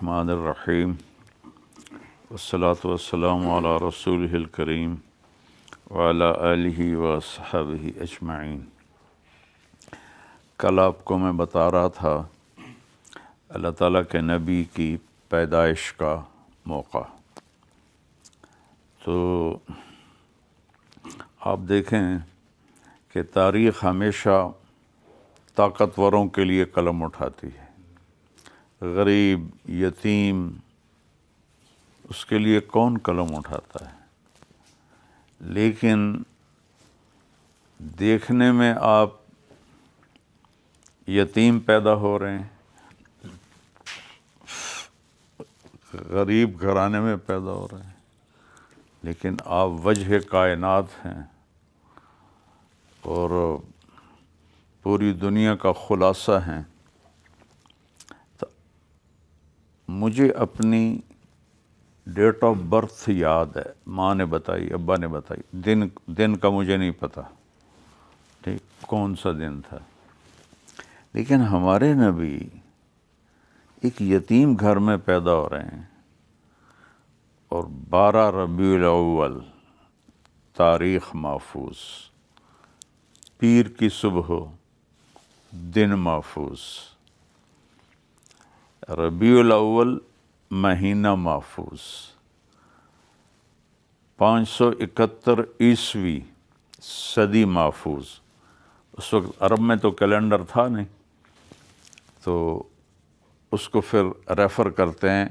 الرحمن الرحیم والصلاة والسلام علی رسولہ الکریم وعلی آلہ وصحبہ اجمعین۔ کل آپ کو میں بتا رہا تھا اللہ تعالیٰ کے نبی کی پیدائش کا موقع۔ تو آپ دیکھیں کہ تاریخ ہمیشہ طاقتوروں کے لیے قلم اٹھاتی ہے، غریب یتیم اس کے لیے کون قلم اٹھاتا ہے؟ لیکن دیکھنے میں آپ یتیم پیدا ہو رہے ہیں، غریب گھرانے میں پیدا ہو رہے ہیں، لیکن آپ وجہ کائنات ہیں اور پوری دنیا کا خلاصہ ہیں۔ مجھے اپنی ڈیٹ آف برتھ یاد ہے، ماں نے بتائی، ابا نے بتائی، دن کا مجھے نہیں پتہ، ٹھیک کون سا دن تھا، لیکن ہمارے نبی ایک یتیم گھر میں پیدا ہو رہے ہیں اور 12 ربیع الاول تاریخ محفوظ، پیر کی صبح دن محفوظ، ربیع الاول مہینہ محفوظ، 571 عیسوی صدی محفوظ۔ اس وقت عرب میں تو کیلنڈر تھا نہیں، تو اس کو پھر ریفر کرتے ہیں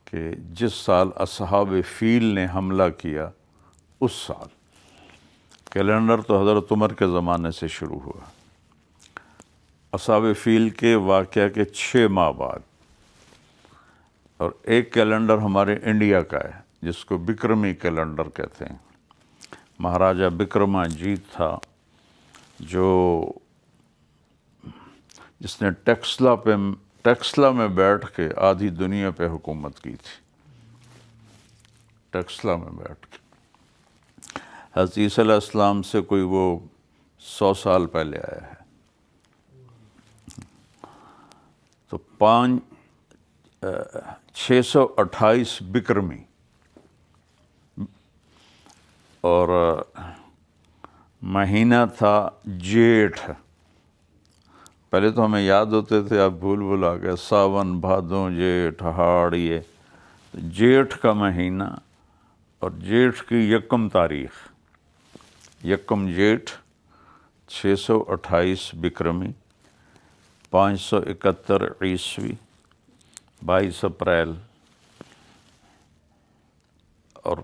کہ جس سال اصحاب فیل نے حملہ کیا اس سال۔ کیلنڈر تو حضرت عمر کے زمانے سے شروع ہوا، اصحاب فیل کے واقعہ کے 6 ماہ بعد۔ اور ایک کیلنڈر ہمارے انڈیا کا ہے جس کو بکرمی کیلنڈر کہتے ہیں، مہاراجہ بکرما جیت تھا جس نے ٹیکسلا میں بیٹھ کے آدھی دنیا پہ حکومت کی تھی، ٹیکسلا میں بیٹھ کے۔ حضرت عیسیٰ علیہ السلام سے کوئی وہ 100 سال پہلے آیا ہے۔ تو 628 بکرمی اور مہینہ تھا جیٹھ۔ پہلے تو ہمیں یاد ہوتے تھے، اب بھول آ گئے، ساون بھادوں جیٹھ ہاڑ، یہ جیٹھ کا مہینہ اور جیٹھ کی 1 تاریخ، 1 جیٹھ 628 بکرمی 571 عیسوی 22 اپریل، اور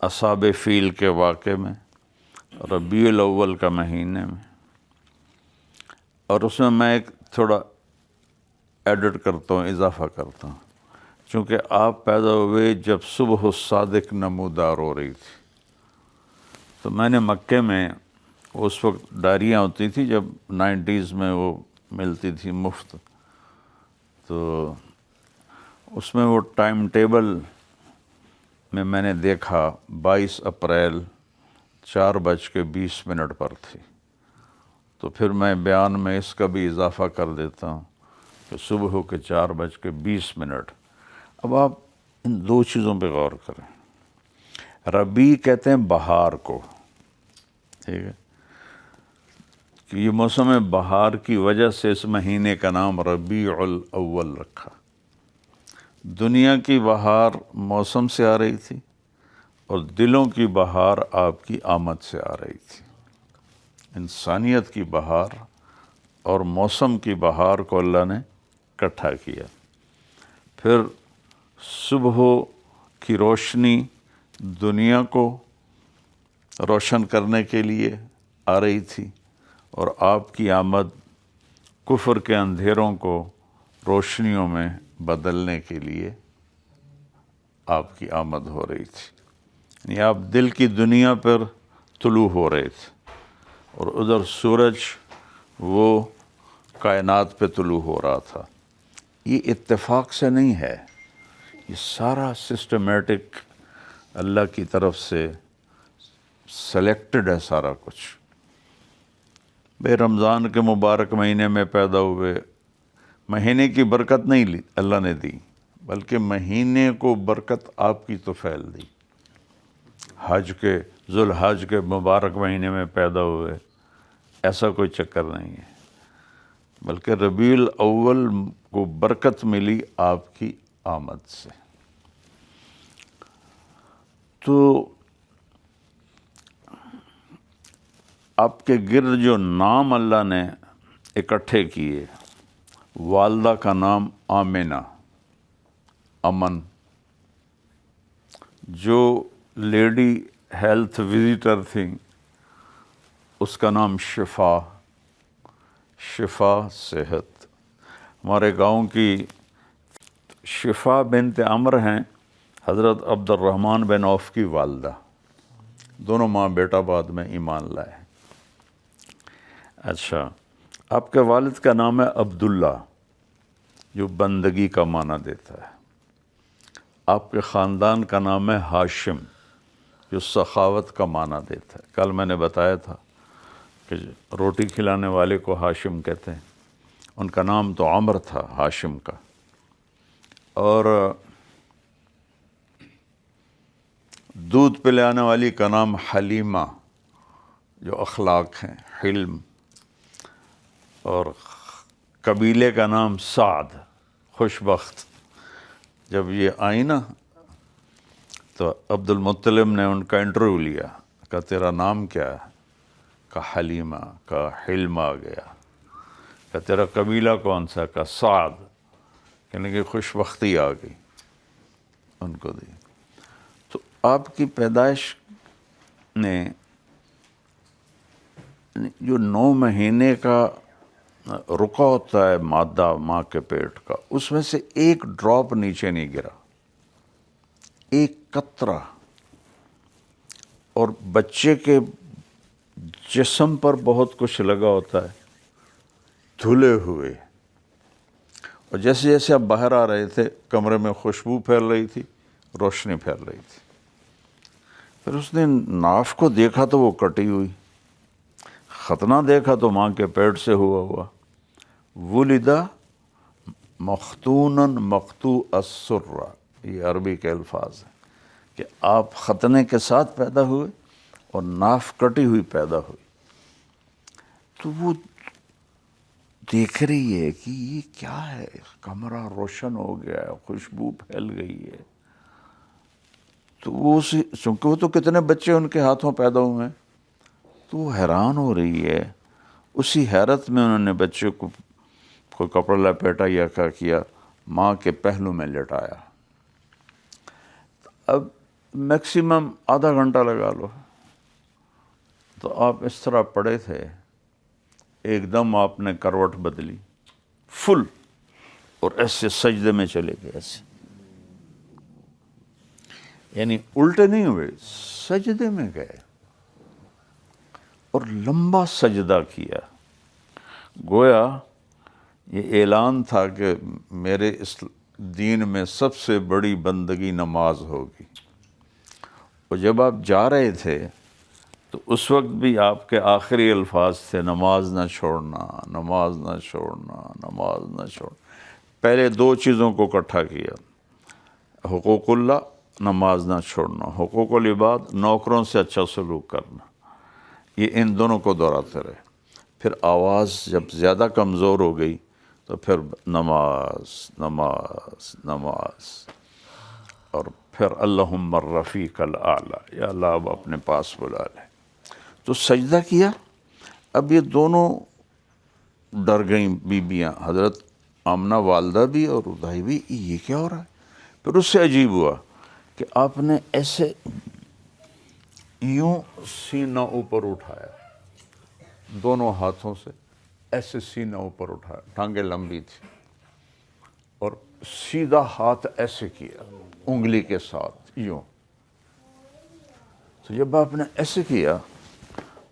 اصحاب فیل کے واقعے میں ربیع الاول کا مہینے میں۔ اور اس میں ایک تھوڑا ایڈٹ کرتا ہوں، اضافہ کرتا ہوں، چونکہ آپ پیدا ہوئے جب صبح الصادق نمودار ہو رہی تھی، تو میں نے مکے میں اس وقت ڈائریاں ہوتی تھی، جب 90s میں وہ ملتی تھی مفت، تو اس میں وہ ٹائم ٹیبل میں نے دیکھا 22 اپریل 4:20 پر تھی۔ تو پھر میں بیان میں اس کا بھی اضافہ کر دیتا ہوں کہ صبح کے 4:20۔ اب آپ ان 2 چیزوں پہ غور کریں۔ ربیع کہتے ہیں بہار کو، ٹھیک ہے، کہ یہ موسم بہار کی وجہ سے اس مہینے کا نام ربیع الاول رکھا۔ دنیا کی بہار موسم سے آ رہی تھی اور دلوں کی بہار آپ کی آمد سے آ رہی تھی۔ انسانیت کی بہار اور موسم کی بہار کو اللہ نے اکٹھا کیا۔ پھر صبح کی روشنی دنیا کو روشن کرنے کے لیے آ رہی تھی، اور آپ کی آمد کفر کے اندھیروں کو روشنیوں میں بدلنے کے لیے آپ کی آمد ہو رہی تھی۔ یعنی آپ دل کی دنیا پر طلوع ہو رہے تھے، اور ادھر سورج وہ کائنات پہ طلوع ہو رہا تھا۔ یہ اتفاق سے نہیں ہے، یہ سارا سسٹمیٹک اللہ کی طرف سے سلیکٹڈ ہے سارا کچھ۔ بے رمضان کے مبارک مہینے میں پیدا ہوئے، مہینے کی برکت نہیں لی اللہ نے دی، بلکہ مہینے کو برکت آپ کی تو پھیل دی۔ حج کے ذوالحج کے مبارک مہینے میں پیدا ہوئے، ایسا کوئی چکر نہیں ہے، بلکہ ربیع الاول کو برکت ملی آپ کی آمد سے۔ تو آپ کے گرد جو نام اللہ نے اکٹھے کیے، والدہ کا نام آمنہ، امن، جو لیڈی ہیلتھ وزیٹر تھی اس کا نام شفا، شفا صحت۔ ہمارے گاؤں کی شفا بنت عمر ہیں حضرت عبد الرحمن بن عوف کی والدہ، دونوں ماں بیٹا بعد میں ایمان لائے۔ اچھا، آپ کے والد کا نام ہے عبداللہ، جو بندگی کا معنی دیتا ہے۔ آپ کے خاندان کا نام ہے ہاشم، جو سخاوت کا معنی دیتا ہے۔ کل میں نے بتایا تھا کہ روٹی کھلانے والے کو ہاشم کہتے ہیں، ان کا نام تو عمر تھا ہاشم کا۔ اور دودھ پلانے والی کا نام حلیمہ، جو اخلاق ہیں، حلم۔ اور قبیلے کا نام سعد، خوش بخت۔ جب یہ آئی نا تو عبد المطلب نے ان کا انٹرویو لیا، کہا تیرا نام کیا ہے؟ کہا حلیمہ، کہا حلم آ گیا۔ کہا تیرا قبیلہ کون سا؟ کہا سعد، یعنی کہ خوش بختی آ گئی ان کو دی۔ تو آپ کی پیدائش نے جو 9 مہینے کا رکا ہوتا ہے مادہ ماں کے پیٹ کا، اس میں سے ایک ڈراپ نیچے نہیں گرا، ایک قطرہ۔ اور بچے کے جسم پر بہت کچھ لگا ہوتا ہے، دھلے ہوئے، اور جیسے جیسے آپ باہر آ رہے تھے کمرے میں خوشبو پھیل رہی تھی، روشنی پھیل رہی تھی۔ پھر اس نے ناف کو دیکھا تو وہ کٹی ہوئی، ختنہ دیکھا تو ماں کے پیٹ سے ہوا۔ ولدہ مختونا مقطوع السرہ، یہ عربی کے الفاظ ہیں کہ آپ ختنے کے ساتھ پیدا ہوئے اور ناف کٹی ہوئی پیدا ہوئی۔ تو وہ دیکھ رہی ہے کہ یہ کیا ہے، کمرہ روشن ہو گیا ہے، خوشبو پھیل گئی ہے۔ تو وہ چونکہ وہ تو کتنے بچے ان کے ہاتھوں پیدا ہوئے ہیں، تو وہ حیران ہو رہی ہے۔ اسی حیرت میں انہوں نے بچے کو کوئی کپڑا لپیٹا یا کیا کیا، ماں کے پہلو میں لٹایا۔ اب میکسیمم آدھا گھنٹہ لگا لو، تو آپ اس طرح پڑے تھے، ایک دم آپ نے کروٹ بدلی فل، اور ایسے سجدے میں چلے گئے، ایسے یعنی الٹے نہیں ہوئے، سجدے میں گئے اور لمبا سجدہ کیا۔ گویا یہ اعلان تھا کہ میرے اس دین میں سب سے بڑی بندگی نماز ہوگی۔ اور جب آپ جا رہے تھے تو اس وقت بھی آپ کے آخری الفاظ تھے، نماز نہ چھوڑنا، نماز نہ چھوڑنا، نماز نہ چھوڑنا۔ پہلے 2 چیزوں کو اکٹھا کیا، حقوق اللہ، نماز نہ چھوڑنا، حقوق العباد، نوکروں سے اچھا سلوک کرنا، یہ ان دونوں کو دہراتے رہے۔ پھر آواز جب زیادہ کمزور ہو گئی تو پھر نماز نماز نماز، اور پھر اللہم الرفیق الاعلی، یا اللہ اب اپنے پاس بلا لے۔ تو سجدہ کیا۔ اب یہ دونوں ڈر گئیں بیویاں، حضرت آمنہ والدہ بھی اور ادھائی بھی، یہ کیا ہو رہا ہے؟ پھر اس سے عجیب ہوا کہ آپ نے ایسے یوں سینہ اوپر اٹھایا، دونوں ہاتھوں سے ایسے سینہ اوپر اٹھایا، ٹانگیں لمبی تھی، اور سیدھا ہاتھ ایسے کیا انگلی کے ساتھ یوں۔ تو جب آپ نے ایسے کیا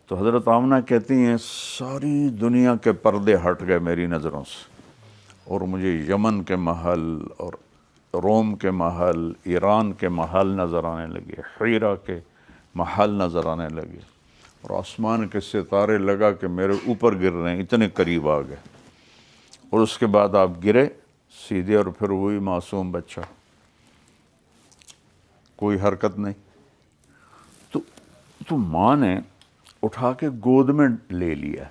تو حضرت آمنہ کہتی ہیں ساری دنیا کے پردے ہٹ گئے میری نظروں سے، اور مجھے یمن کے محل اور روم کے محل، ایران کے محل نظر آنے لگے، حیرہ کے محل نظر آنے لگے، اور آسمان کے ستارے لگا کہ میرے اوپر گر رہے ہیں، اتنے قریب آ گئے۔ اور اس کے بعد آپ گرے سیدھے اور پھر وہی معصوم بچہ، کوئی حرکت نہیں۔ تو ماں نے اٹھا کے گود میں لے لیا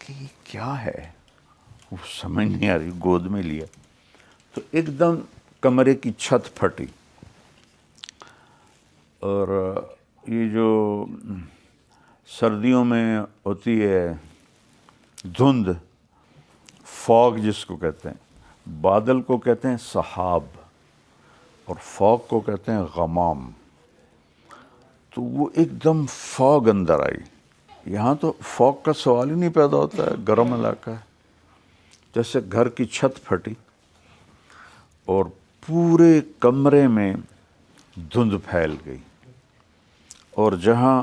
کہ یہ کیا ہے، وہ سمجھ نہیں آ رہی، گود میں لیا تو ایک دم کمرے کی چھت پھٹی، اور یہ جو سردیوں میں ہوتی ہے دھند، فوگ جس کو کہتے ہیں، بادل کو کہتے ہیں سحاب اور فوگ کو کہتے ہیں غمام، تو وہ ایک دم فوگ اندر آئی۔ یہاں تو فوگ کا سوال ہی نہیں پیدا ہوتا ہے، گرم علاقہ ہے، جیسے گھر کی چھت پھٹی اور پورے کمرے میں دھند پھیل گئی، اور جہاں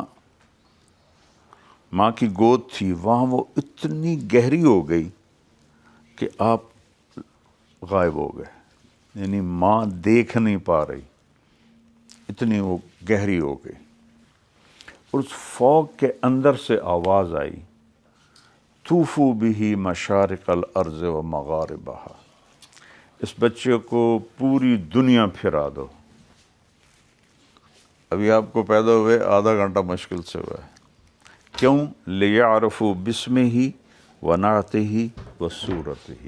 ماں کی گود تھی وہاں وہ اتنی گہری ہو گئی کہ آپ غائب ہو گئے، یعنی ماں دیکھ نہیں پا رہی، اتنی وہ گہری ہو گئی۔ اور اس فوگ کے اندر سے آواز آئی، طوفوا بہ مشارق الارض و مغاربہا، اس بچے کو پوری دنیا پھرا دو۔ ابھی آپ کو پیدا ہوئے آدھا گھنٹہ مشکل سے ہوا ہے، کیوں؟ لیعرفوا باسمہ ونعتہ وصورتہ،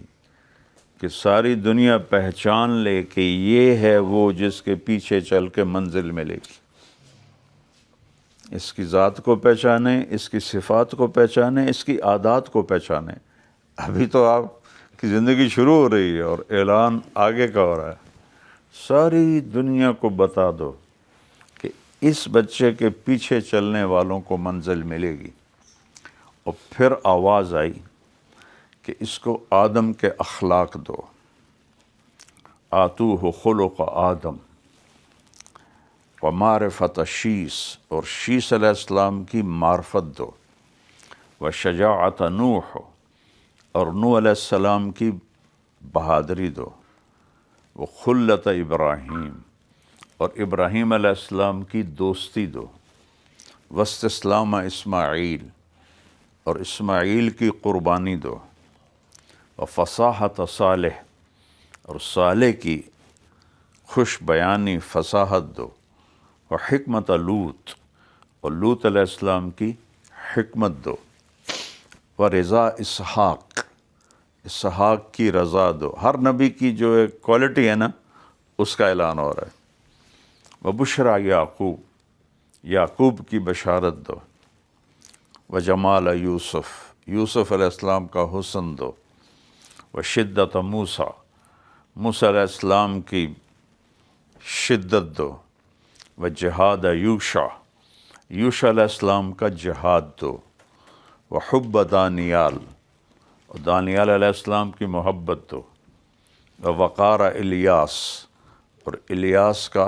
کہ ساری دنیا پہچان لے کہ یہ ہے وہ جس کے پیچھے چل کے منزل ملے گی، اس کی ذات کو پہچانے، اس کی صفات کو پہچانے، اس کی عادات کو پہچانے۔ ابھی تو آپ کی زندگی شروع ہو رہی ہے اور اعلان آگے کا ہو رہا ہے، ساری دنیا کو بتا دو کہ اس بچے کے پیچھے چلنے والوں کو منزل ملے گی۔ اور پھر آواز آئی کہ اس کو آدم کے اخلاق دو، آتوہ خلق آدم ومعرفت شیس، اور شیس علیہ السلام کی معرفت دو، وشجاعت نوح، اور نوح علیہ السلام کی بہادری دو، وخلت ابراہیم، اور ابراہیم علیہ السلام کی دوستی دو، واستسلام اسماعیل، اور اسماعیل کی قربانی دو، وفصاحت صالح، اور صالح کی خوش بیانی فصاحت دو، وحکمت لوط، اور لوط علیہ السلام کی حکمت دو، ورضا اسحاق، اسحاق کی رضا دو۔ ہر نبی کی جو ایک کوالٹی ہے نا اس کا اعلان ہو رہا ہے۔ وبشریٰ یعقوب، یعقوب کی بشارت دو، وجمال یوسف، یوسف علیہ السلام کا حسن دو، وشدت موسیٰ، موسیٰ علیہ السلام کی شدت دو، وجہاد یوشع، یوشع علیہ السلام کا جہاد دو، وحب دانیال، اور دانیال علیہ السلام کی محبت دو، ووقار الیاس، اور الیاس کا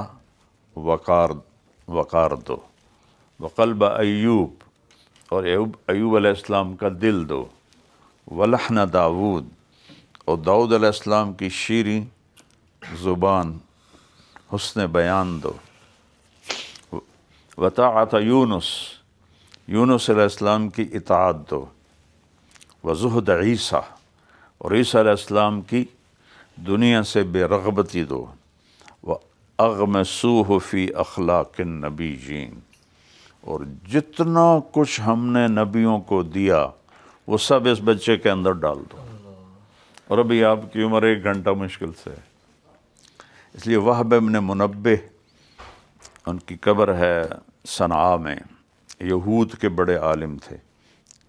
وقار دو، وقلب ایوب، اور ایوب علیہ السلام کا دل دو، ولحن داود، اور داؤد علیہ السلام کی شیریں زبان، حسن بیان دو، وطاعت یونس، یونس علیہ السلام کی اطاعت دو، وزہد عیسیٰ، اور عیسیٰ علیہ السلام کی دنیا سے بے رغبتی دو، وَأَغْمَسُوهُ فِي أَخْلَاقِ النَّبِيِّينَ، اور جتنا کچھ ہم نے نبیوں کو دیا وہ سب اس بچے کے اندر ڈال دو۔ اور ابھی آپ کی عمر 1 گھنٹہ مشکل سے ہے، اس لیے وہب ابن منبہ، ان کی قبر ہے صنعاء میں، یہود کے بڑے عالم تھے،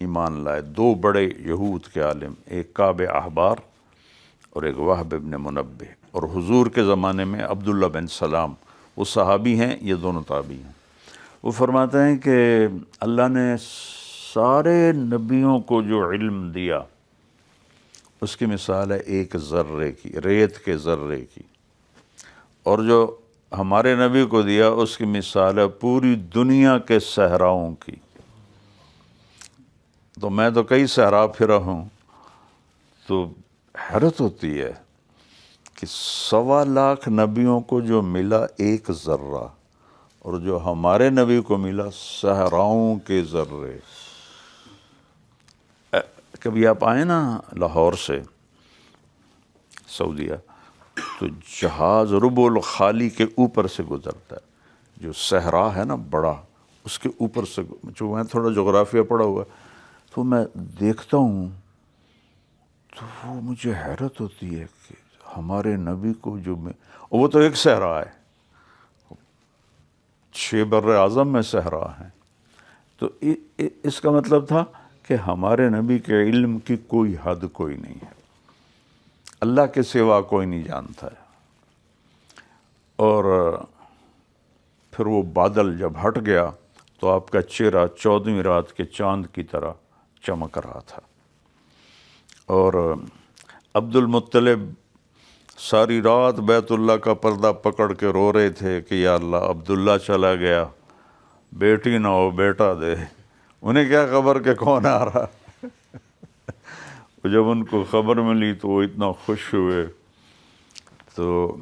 ایمان لائے، 2 بڑے یہود کے عالم، ایک کعب احبار اور ایک وہب ابن منبہ، اور حضور کے زمانے میں عبداللہ بن سلام، وہ صحابی ہیں، یہ دونوں تابعی ہیں۔ وہ فرماتے ہیں کہ اللہ نے سارے نبیوں کو جو علم دیا اس کی مثال ہے ایک ذرے کی، ریت کے ذرے کی، اور جو ہمارے نبی کو دیا اس کی مثال ہے پوری دنیا کے صحراؤں کی۔ تو میں تو کئی صحرا پھرا ہوں، تو حیرت ہوتی ہے کہ 1.25 لاکھ نبیوں کو جو ملا ایک ذرہ، اور جو ہمارے نبی کو ملا صحراؤں کے ذرے۔ کبھی آپ آئیں نا لاہور سے سعودیہ، تو جہاز رب الخالی کے اوپر سے گزرتا ہے، جو صحرا ہے نا بڑا، اس کے اوپر سے، جو میں تھوڑا جغرافیہ پڑھا ہوا ہے تو میں دیکھتا ہوں تو وہ مجھے حیرت ہوتی ہے کہ ہمارے نبی کو جو وہ تو ایک صحرا ہے، 6 بر اعظم میں صحرا ہیں، تو اس کا مطلب تھا کہ ہمارے نبی کے علم کی کوئی حد کوئی نہیں ہے، اللہ کے سوا کوئی نہیں جانتا ہے۔ اور پھر وہ بادل جب ہٹ گیا تو آپ کا چہرہ 14ویں رات کے چاند کی طرح چمک رہا تھا، اور عبد المطلب ساری رات بیت اللہ کا پردہ پکڑ کے رو رہے تھے کہ یا اللہ عبداللہ چلا گیا، بیٹی نہ ہو بیٹا دے۔ انہیں کیا خبر کہ کون آ رہا۔ جب ان کو خبر ملی تو وہ اتنا خوش ہوئے۔ تو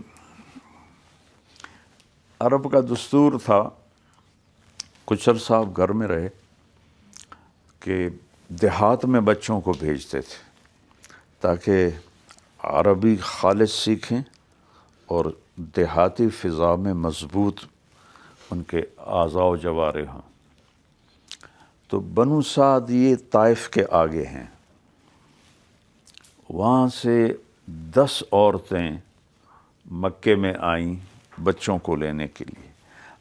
عرب کا دستور تھا، کچھ عرصہ آپ گھر میں رہے کہ دیہات میں بچوں کو بھیجتے تھے تاکہ عربی خالص سیکھیں اور دیہاتی فضا میں مضبوط ان کے اعضاء و جوارح ہوں۔ تو بنو سعد یہ طائف کے آگے ہیں، وہاں سے 10 عورتیں مکے میں آئیں بچوں کو لینے کے لیے۔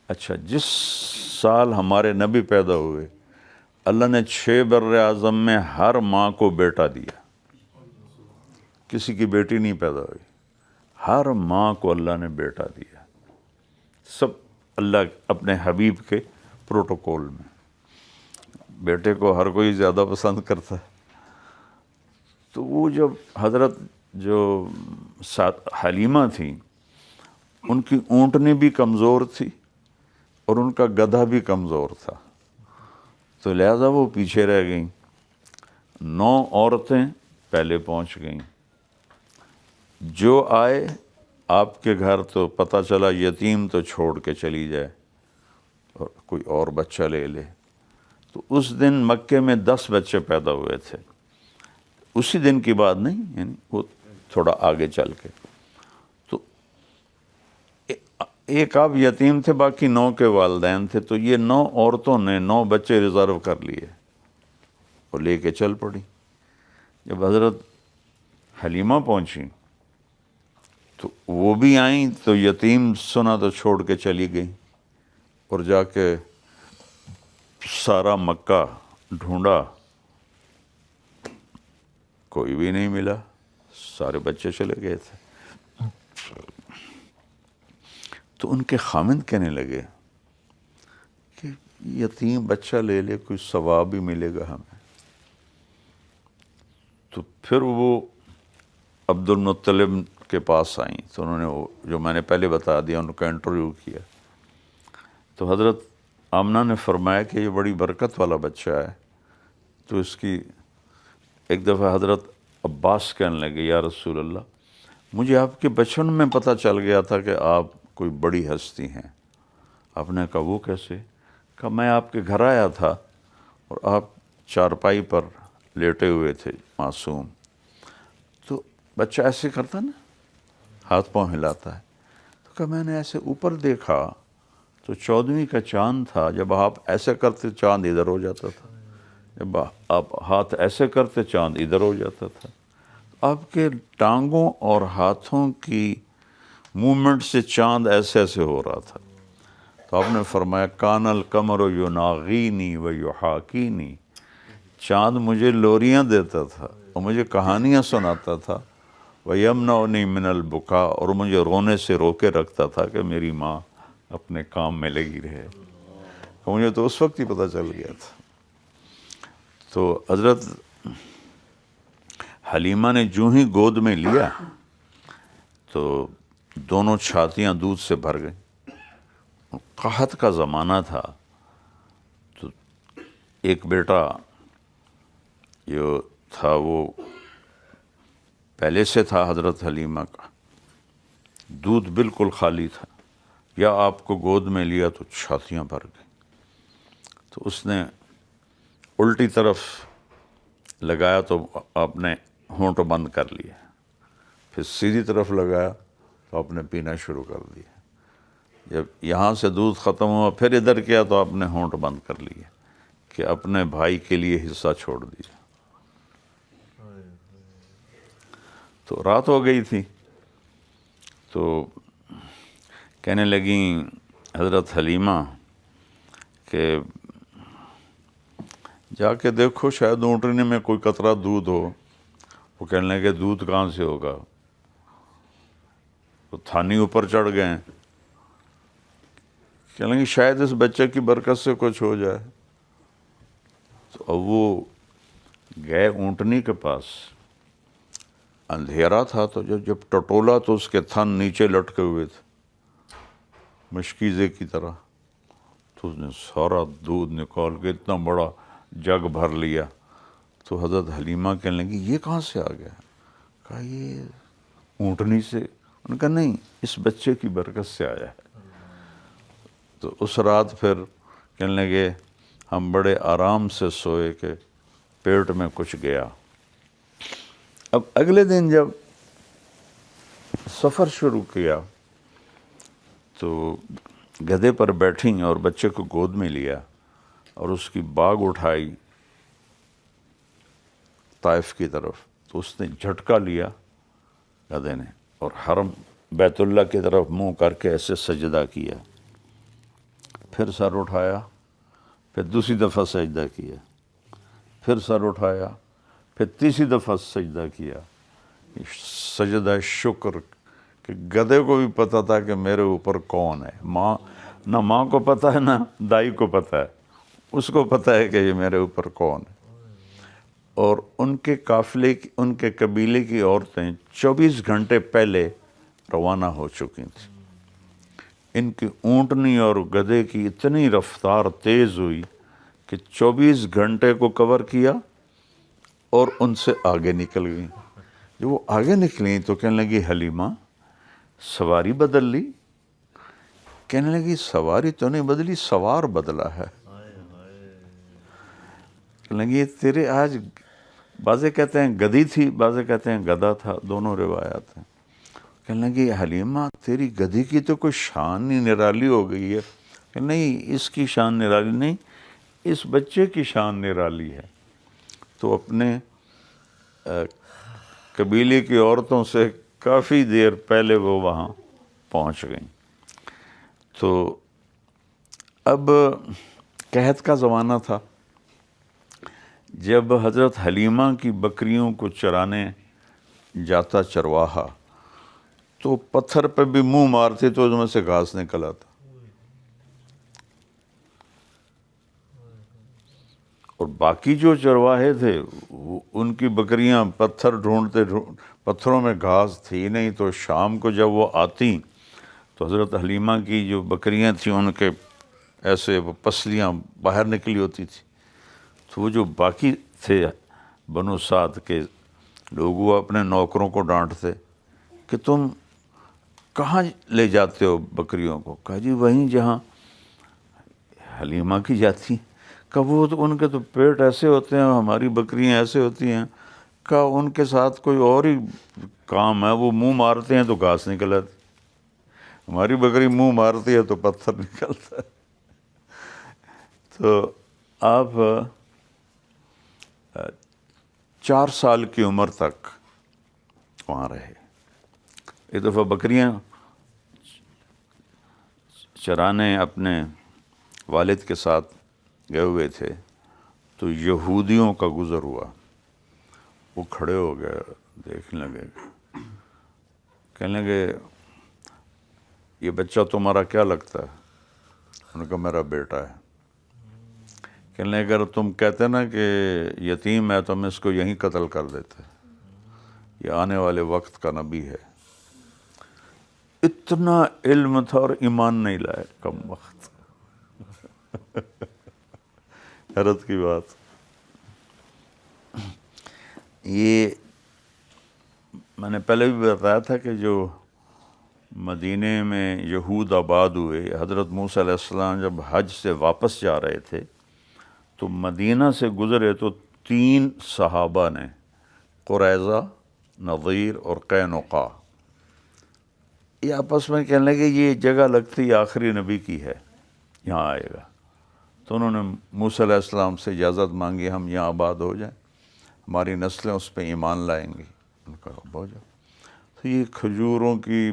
اچھا، جس سال ہمارے نبی پیدا ہوئے اللہ نے 6 بر اعظم میں ہر ماں کو بیٹا دیا، کسی کی بیٹی نہیں پیدا ہوئی، ہر ماں کو اللہ نے بیٹا دیا، سب اللہ اپنے حبیب کے پروٹوکول میں۔ بیٹے کو ہر کوئی زیادہ پسند کرتا ہے، تو وہ جب حضرت جو حلیمہ تھیں ان کی اونٹنی بھی کمزور تھی اور ان کا گدھا بھی کمزور تھا، تو لہذا وہ پیچھے رہ گئیں۔ 9 عورتیں پہلے پہنچ گئیں، جو آئے آپ کے گھر تو پتہ چلا یتیم تو چھوڑ کے چلی جائے اور کوئی اور بچہ لے لے۔ تو اس دن مکے میں 10 بچے پیدا ہوئے تھے، اسی دن کی بات نہیں، یعنی وہ تھوڑا آگے چل کے۔ تو ایک آپ یتیم تھے، باقی 9 کے والدین تھے، تو یہ 9 عورتوں نے 9 بچے ریزرو کر لیے اور لے کے چل پڑی۔ جب حضرت حلیمہ پہنچی تو وہ بھی آئیں، تو یتیم سنا تو چھوڑ کے چلی گئی، اور جا کے سارا مکہ ڈھونڈا، کوئی بھی نہیں ملا، سارے بچے چلے گئے تھے۔ تو ان کے خامند کہنے لگے کہ یتیم بچہ لے لے، کوئی ثواب بھی ملے گا ہمیں۔ تو پھر وہ عبد المطلب کے پاس آئیں، تو انہوں نے وہ جو میں نے پہلے بتا دیا ان کا انٹرویو کیا۔ تو حضرت آمنہ نے فرمایا کہ یہ بڑی برکت والا بچہ ہے۔ تو اس کی ایک دفعہ حضرت عباس کہنے لگے یا رسول اللہ، مجھے آپ کے بچپن میں پتہ چل گیا تھا کہ آپ کوئی بڑی ہستی ہیں۔ آپ نے کہا وہ کیسے؟ کہا میں آپ کے گھر آیا تھا اور آپ چارپائی پر لیٹے ہوئے تھے معصوم، تو بچہ ایسے کرتا نا، ہاتھ پاؤں ہلاتا ہے، تو کہا میں نے ایسے اوپر دیکھا تو 14ویں کا چاند تھا، جب آپ ایسے کرتے چاند ادھر ہو جاتا تھا، جب آپ ہاتھ ایسے کرتے چاند ادھر ہو جاتا تھا۔ آپ کے ٹانگوں اور ہاتھوں کی موومنٹ سے چاند ایسے ایسے ہو رہا تھا۔ تو آپ نے فرمایا کان القمر یناغینی و یحاکینی، چاند مجھے لوریاں دیتا تھا اور مجھے کہانیاں سناتا تھا، ویمنعنی من البکا، اور مجھے رونے سے روکے رکھتا تھا کہ میری ماں اپنے کام میں لگی رہے۔ مجھے تو اس وقت ہی پتہ چل گیا تھا۔ تو حضرت حلیمہ نے جو ہی گود میں لیا تو دونوں چھاتیاں دودھ سے بھر گئیں۔ قحط کا زمانہ تھا، تو ایک بیٹا جو تھا وہ پہلے سے تھا حضرت حلیمہ کا، دودھ بالکل خالی تھا، یا آپ کو گود میں لیا تو چھاتیاں بھر گئیں۔ تو اس نے الٹی طرف لگایا تو آپ نے ہونٹ بند کر لیا، پھر سیدھی طرف لگایا تو آپ نے پینا شروع کر دیا. جب یہاں سے دودھ ختم ہوا پھر ادھر کیا تو آپ نے ہونٹ بند کر لیے کہ اپنے بھائی کے لیے حصہ چھوڑ دیا. تو رات ہو گئی تھی تو کہنے لگیں حضرت حلیمہ کہ جا کے دیکھو شاید اونٹنی میں کوئی قطرہ دودھ ہو. وہ کہنے لگے دودھ کہاں سے ہوگا؟ تو تھانی اوپر چڑھ گئے ہیں. کہنے لگے شاید اس بچے کی برکت سے کچھ ہو جائے. تو اب وہ گئے اونٹنی کے پاس. اندھیرا تھا تو جب ٹٹولا تو اس کے تھن نیچے لٹکے ہوئے تھے مشکیزے کی طرح. تو اس نے سارا دودھ نکال کے اتنا بڑا جگ بھر لیا. تو حضرت حلیمہ کہنے لگی یہ کہاں سے آ گیا؟ کہا یہ اونٹنی سے. انہوں نے کہا نہیں، اس بچے کی برکت سے آیا ہے. تو اس رات پھر کہنے لگے ہم بڑے آرام سے سوئے کہ پیٹ میں کچھ گیا. اب اگلے دن جب سفر شروع کیا تو گدھے پر بیٹھیں اور بچے کو گود میں لیا اور اس کی باگ اٹھائی طائف کی طرف. تو اس نے جھٹکا لیا گدھے نے اور حرم بیت اللہ کی طرف منہ کر کے ایسے سجدہ کیا. پھر سر اٹھایا، پھر دوسری دفعہ سجدہ کیا، پھر سر اٹھایا، پھر تیسری دفعہ سجدہ کیا. سجدہ شکر کہ گدھے کو بھی پتہ تھا کہ میرے اوپر کون ہے. نہ ماں کو پتہ ہے نہ دائی کو پتہ ہے، اس کو پتہ ہے کہ یہ میرے اوپر کون ہے. اور ان کے قافلے کی، ان کے قبیلے کی عورتیں 24 گھنٹے پہلے روانہ ہو چکی تھیں. ان کی اونٹنی اور گدھے کی اتنی رفتار تیز ہوئی کہ 24 گھنٹے کو کور کیا اور ان سے آگے نکل گئیں. جب وہ آگے نکلیں تو کہنے لگی حلیمہ سواری بدل لی؟ کہنے لگی سواری تو نہیں بدلی، سوار بدلا ہے. کہنے لگی تیرے آج، بعضے کہتے ہیں گدھی تھی، بعضے کہتے ہیں گدھا تھا، دونوں روایات ہیں. کہنے لگی حلیمہ تیری گدھی کی تو کوئی شان ہی نرالی ہو گئی ہے. کہ نہیں، اس کی شان نرالی نہیں، اس بچے کی شان نرالی ہے. تو اپنے قبیلے کی عورتوں سے کافی دیر پہلے وہ وہاں پہنچ گئیں. تو اب قحط کا زمانہ تھا. جب حضرت حلیمہ کی بکریوں کو چرانے جاتا چرواہا تو پتھر پہ بھی منہ مارتے تو اس میں سے گھاس نکل آتا. اور باقی جو چرواہے تھے ان کی بکریاں پتھر ڈھونڈتے پتھروں میں گھاس تھی نہیں. تو شام کو جب وہ آتی تو حضرت حلیمہ کی جو بکریاں تھیں ان کے ایسے وہ پسلیاں باہر نکلی ہوتی تھی. تو وہ جو باقی تھے بنو سعد کے لوگ وہ اپنے نوکروں کو ڈانٹتے کہ تم کہاں لے جاتے ہو بکریوں کو؟ کہا جی وہیں جہاں حلیمہ کی جاتی. کہ وہ تو ان کے تو پیٹ ایسے ہوتے ہیں، ہماری بکریاں ایسے ہوتی ہیں. کہ ان کے ساتھ کوئی اور ہی کام ہے، وہ منہ مارتے ہیں تو گھاس نکل آتی، ہماری بکری منہ مارتی ہے تو پتھر نکلتا ہے. تو آپ 4 سال کی عمر تک وہاں رہے. ایک دفعہ بکریاں چرانے اپنے والد کے ساتھ گئے ہوئے تھے تو یہودیوں کا گزر ہوا. وہ کھڑے ہو گئے، دیکھنے لگے، کہنے لگے یہ بچہ تمہارا کیا لگتا ہے؟ انہوں نے کہا میرا بیٹا ہے. کہنے لگے اگر تم کہتے نا کہ یتیم ہے تو ہم اس کو یہیں قتل کر دیتے، یہ آنے والے وقت کا نبی ہے. اتنا علم تھا اور ایمان نہیں لائے، کم وقت. حیرت کی بات. یہ میں نے پہلے بھی بتایا تھا کہ جو مدینے میں یہود آباد ہوئے، حضرت موسیٰ علیہ السلام جب حج سے واپس جا رہے تھے تو مدینہ سے گزرے تو 3 صحابہ نے، قریظہ، نظیر اور قینقاع، یہ آپس میں کہنے لگے یہ جگہ لگتی آخری نبی کی ہے، یہاں آئے گا۔ تو انہوں نے موسیٰ علیہ السلام سے اجازت مانگی ہم یہاں آباد ہو جائیں، ہماری نسلیں اس پہ ایمان لائیں گی۔ ان کا ہو جاؤ۔ تو یہ کھجوروں کی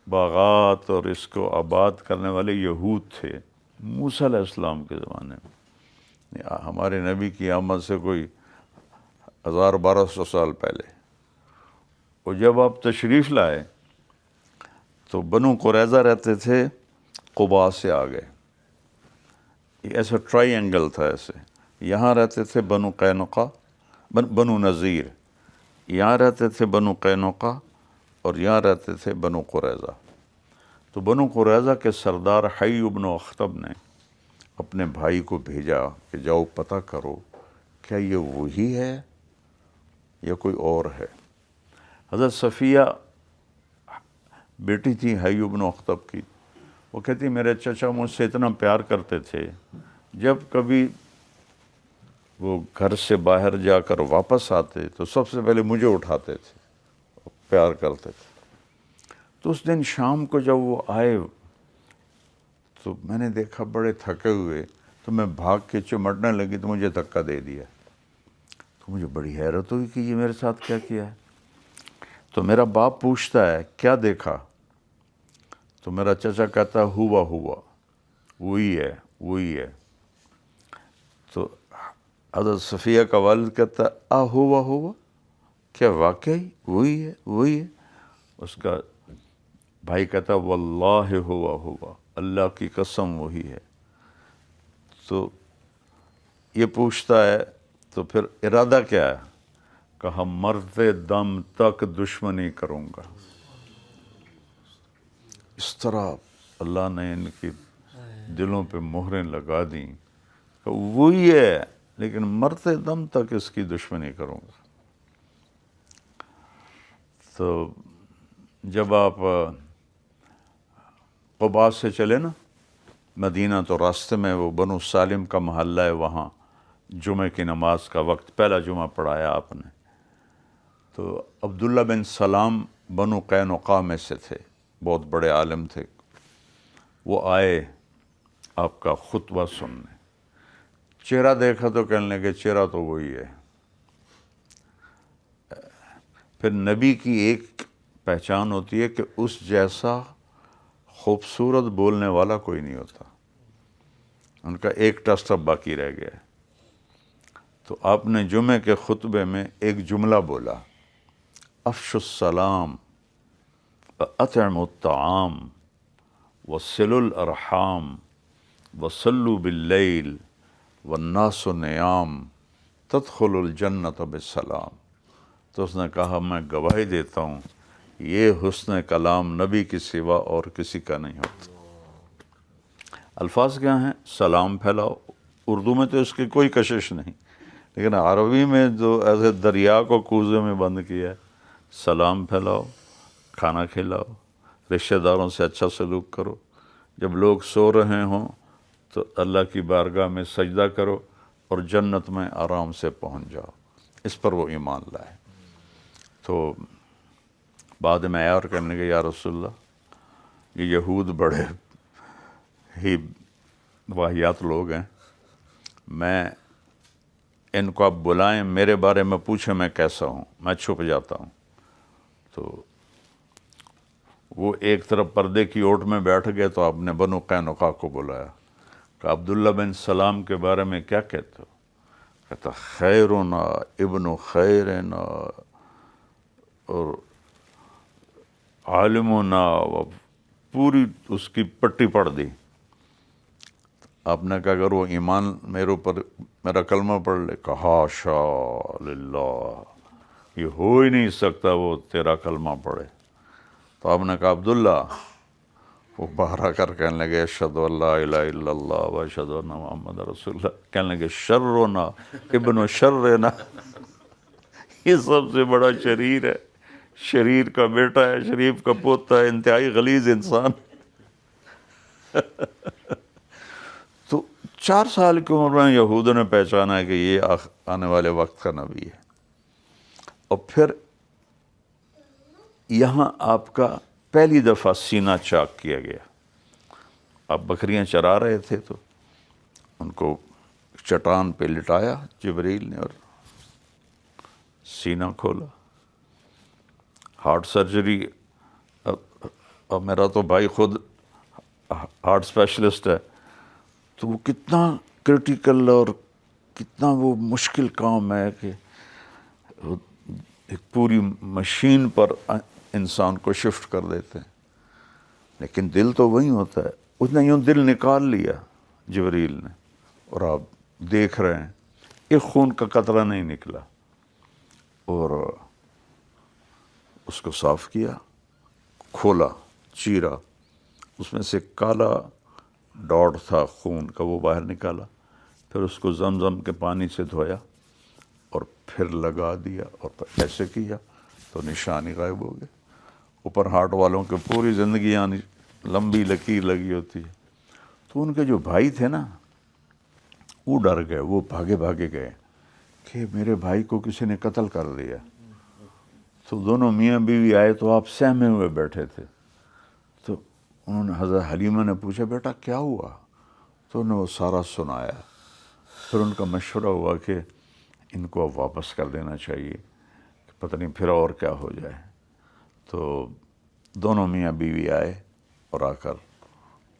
باغات اور اس کو آباد کرنے والے یہود تھے موسیٰ علیہ السلام کے زمانے میں، ہمارے نبی کی آمد سے کوئی 1200 سال پہلے۔ اور جب آپ تشریف لائے تو بنو قریظہ رہتے تھے قباء سے آگے، یہ ایسا ٹرائی اینگل تھا ایسے، یہاں رہتے تھے بنو قینقاع، بنو نذیر، یہاں رہتے تھے بنو قینقاع، اور یہاں رہتے تھے بنو قریظہ۔ تو بنو قریظہ کے سردار حی بن اخطب نے اپنے بھائی کو بھیجا کہ جاؤ پتہ کرو کیا یہ وہی ہے یا کوئی اور ہے۔ حضرت صفیہ بیٹی تھی حی بن اخطب کی، وہ کہتی میرے چچا مجھ سے اتنا پیار کرتے تھے، جب کبھی وہ گھر سے باہر جا کر واپس آتے تو سب سے پہلے مجھے اٹھاتے تھے، پیار کرتے تھے۔ تو اس دن شام کو جب وہ آئے تو میں نے دیکھا بڑے تھکے ہوئے، تو میں بھاگ کے چمٹنے لگی تو مجھے دھکا دے دیا۔ تو مجھے بڑی حیرت ہوئی کہ یہ میرے ساتھ کیا کیا ہے۔ تو میرا باپ پوچھتا ہے کیا دیکھا؟ تو میرا چچا کہتا ہوا وہی ہے۔ تو حضرت صفیہ کا والد کہتا ہوا کیا واقعی وہی ہے؟ اس کا بھائی کہتا واللہ ہوا، اللہ کی قسم وہی ہے۔ تو یہ پوچھتا ہے تو پھر ارادہ کیا ہے؟ کہا مرتے دم تک دشمنی کروں گا۔ اس طرح اللہ نے ان کی دلوں پہ مہریں لگا دیں کہ وہی ہے لیکن مرتے دم تک اس کی دشمنی کروں گا۔ تو جب آپ قباء سے چلے نا مدینہ، تو راستے میں وہ بنو سالم کا محلہ ہے، وہاں جمعہ کی نماز کا وقت پہلا جمعہ پڑھایا آپ نے۔ تو عبداللہ بن سلام بنو قینقاع میں سے تھے، بہت بڑے عالم تھے، وہ آئے آپ کا خطبہ سننے۔ چہرہ دیکھا تو کہنے لگے چہرہ تو وہی ہے۔ پھر نبی کی ایک پہچان ہوتی ہے کہ اس جیسا خوبصورت بولنے والا کوئی نہیں ہوتا، ان کا ایک ٹسٹ اب باقی رہ گیا ہے۔ تو آپ نے جمعے کے خطبے میں ایک جملہ بولا، افشوا السلام واطعموا الطعام وصلوا الارحام وصلوا باللیل والناس نیام تدخلوا الجنۃ بالسلام۔ تو اس نے کہا میں گواہی دیتا ہوں یہ حسن کلام نبی کی سوا اور کسی کا نہیں ہوتا۔ الفاظ کیا ہیں؟ سلام پھیلاؤ، اردو میں تو اس کی کوئی کشش نہیں، لیکن عربی میں جو ایسے دریا کو کوزے میں بند کیا ہے، سلام پھیلاؤ، کھانا کھلاؤ، رشتہ داروں سے اچھا سلوک کرو، جب لوگ سو رہے ہوں تو اللہ کی بارگاہ میں سجدہ کرو اور جنت میں آرام سے پہنچ جاؤ۔ اس پر وہ ایمان لائے۔ تو بعد میں اور کرنے کے یا رسول اللہ یہ یہود بڑے ہی واہیات لوگ ہیں، میں ان کو آپ بلائیں میرے بارے میں پوچھیں میں کیسا ہوں، میں چھپ جاتا ہوں۔ تو وہ ایک طرف پردے کی اوٹ میں بیٹھ گئے تو آپ نے بنو قینقاع کو بلایا کہ عبداللہ بن سلام کے بارے میں کیا کہتے ہو؟ کہتا خیرنا ابن خیرنا اور عالمنا، پوری اس کی پٹی پڑھ دی۔ آپ نے کہا اگر وہ ایمان میرے اوپر میرا کلمہ پڑھ لے، کہا حاشا للہ، یہ ہو ہی نہیں سکتا وہ تیرا کلمہ پڑھے۔ تو آپ نے کہا عبداللہ، وہ باہر آ کر کہنے لگے اشہد ان لا الہ الا اللہ و اشہد ان محمد رسول اللہ، کہنے لگے شرنا ابن شرنا، یہ سب سے بڑا شریر ہے، شریر کا بیٹا ہے، شریف کا پوتا ہے، انتہائی غلیظ انسان۔ تو 4 سال کی عمر میں یہودوں نے پہچانا ہے کہ یہ آنے والے وقت کا نبی ہے۔ اور پھر یہاں آپ کا پہلی دفعہ سینہ چاک کیا گیا. آپ بکریاں چرا رہے تھے تو ان کو چٹان پہ لٹایا جبریل نے اور سینہ کھولا. ہارٹ سرجری، اب میرا تو بھائی خود ہارٹ اسپیشلسٹ ہے، تو وہ کتنا کرٹیکل اور کتنا وہ مشکل کام ہے کہ ایک پوری مشین پر انسان کو شفٹ کر دیتے ہیں. لیکن دل تو وہی ہوتا ہے. اس نے یوں دل نکال لیا جبریل نے، اور آپ دیکھ رہے ہیں ایک خون کا قطرہ نہیں نکلا، اور اس کو صاف کیا، کھولا، چیرا، اس میں سے کالا ڈاٹ تھا خون کا، وہ باہر نکالا. پھر اس کو زمزم کے پانی سے دھویا اور پھر لگا دیا اور پھر ایسے کیا تو نشانی غائب ہو گئے. اوپر ہارٹ والوں کے پوری زندگی یعنی لمبی لکیر لگی ہوتی ہے. تو ان کے جو بھائی تھے نا وہ ڈر گئے، وہ بھاگے بھاگے گئے کہ میرے بھائی کو کسی نے قتل کر دیا. تو دونوں میاں بیوی آئے تو آپ سہمے ہوئے بیٹھے تھے. تو انہوں نے حضرت حلیمہ نے پوچھا بیٹا کیا ہوا؟ تو انہوں نے وہ سارا سنایا. پھر ان کا مشورہ ہوا کہ ان کو اب واپس کر دینا چاہیے، پتہ نہیں پھر اور کیا ہو جائے. تو دونوں میاں بیوی آئے اور آ کر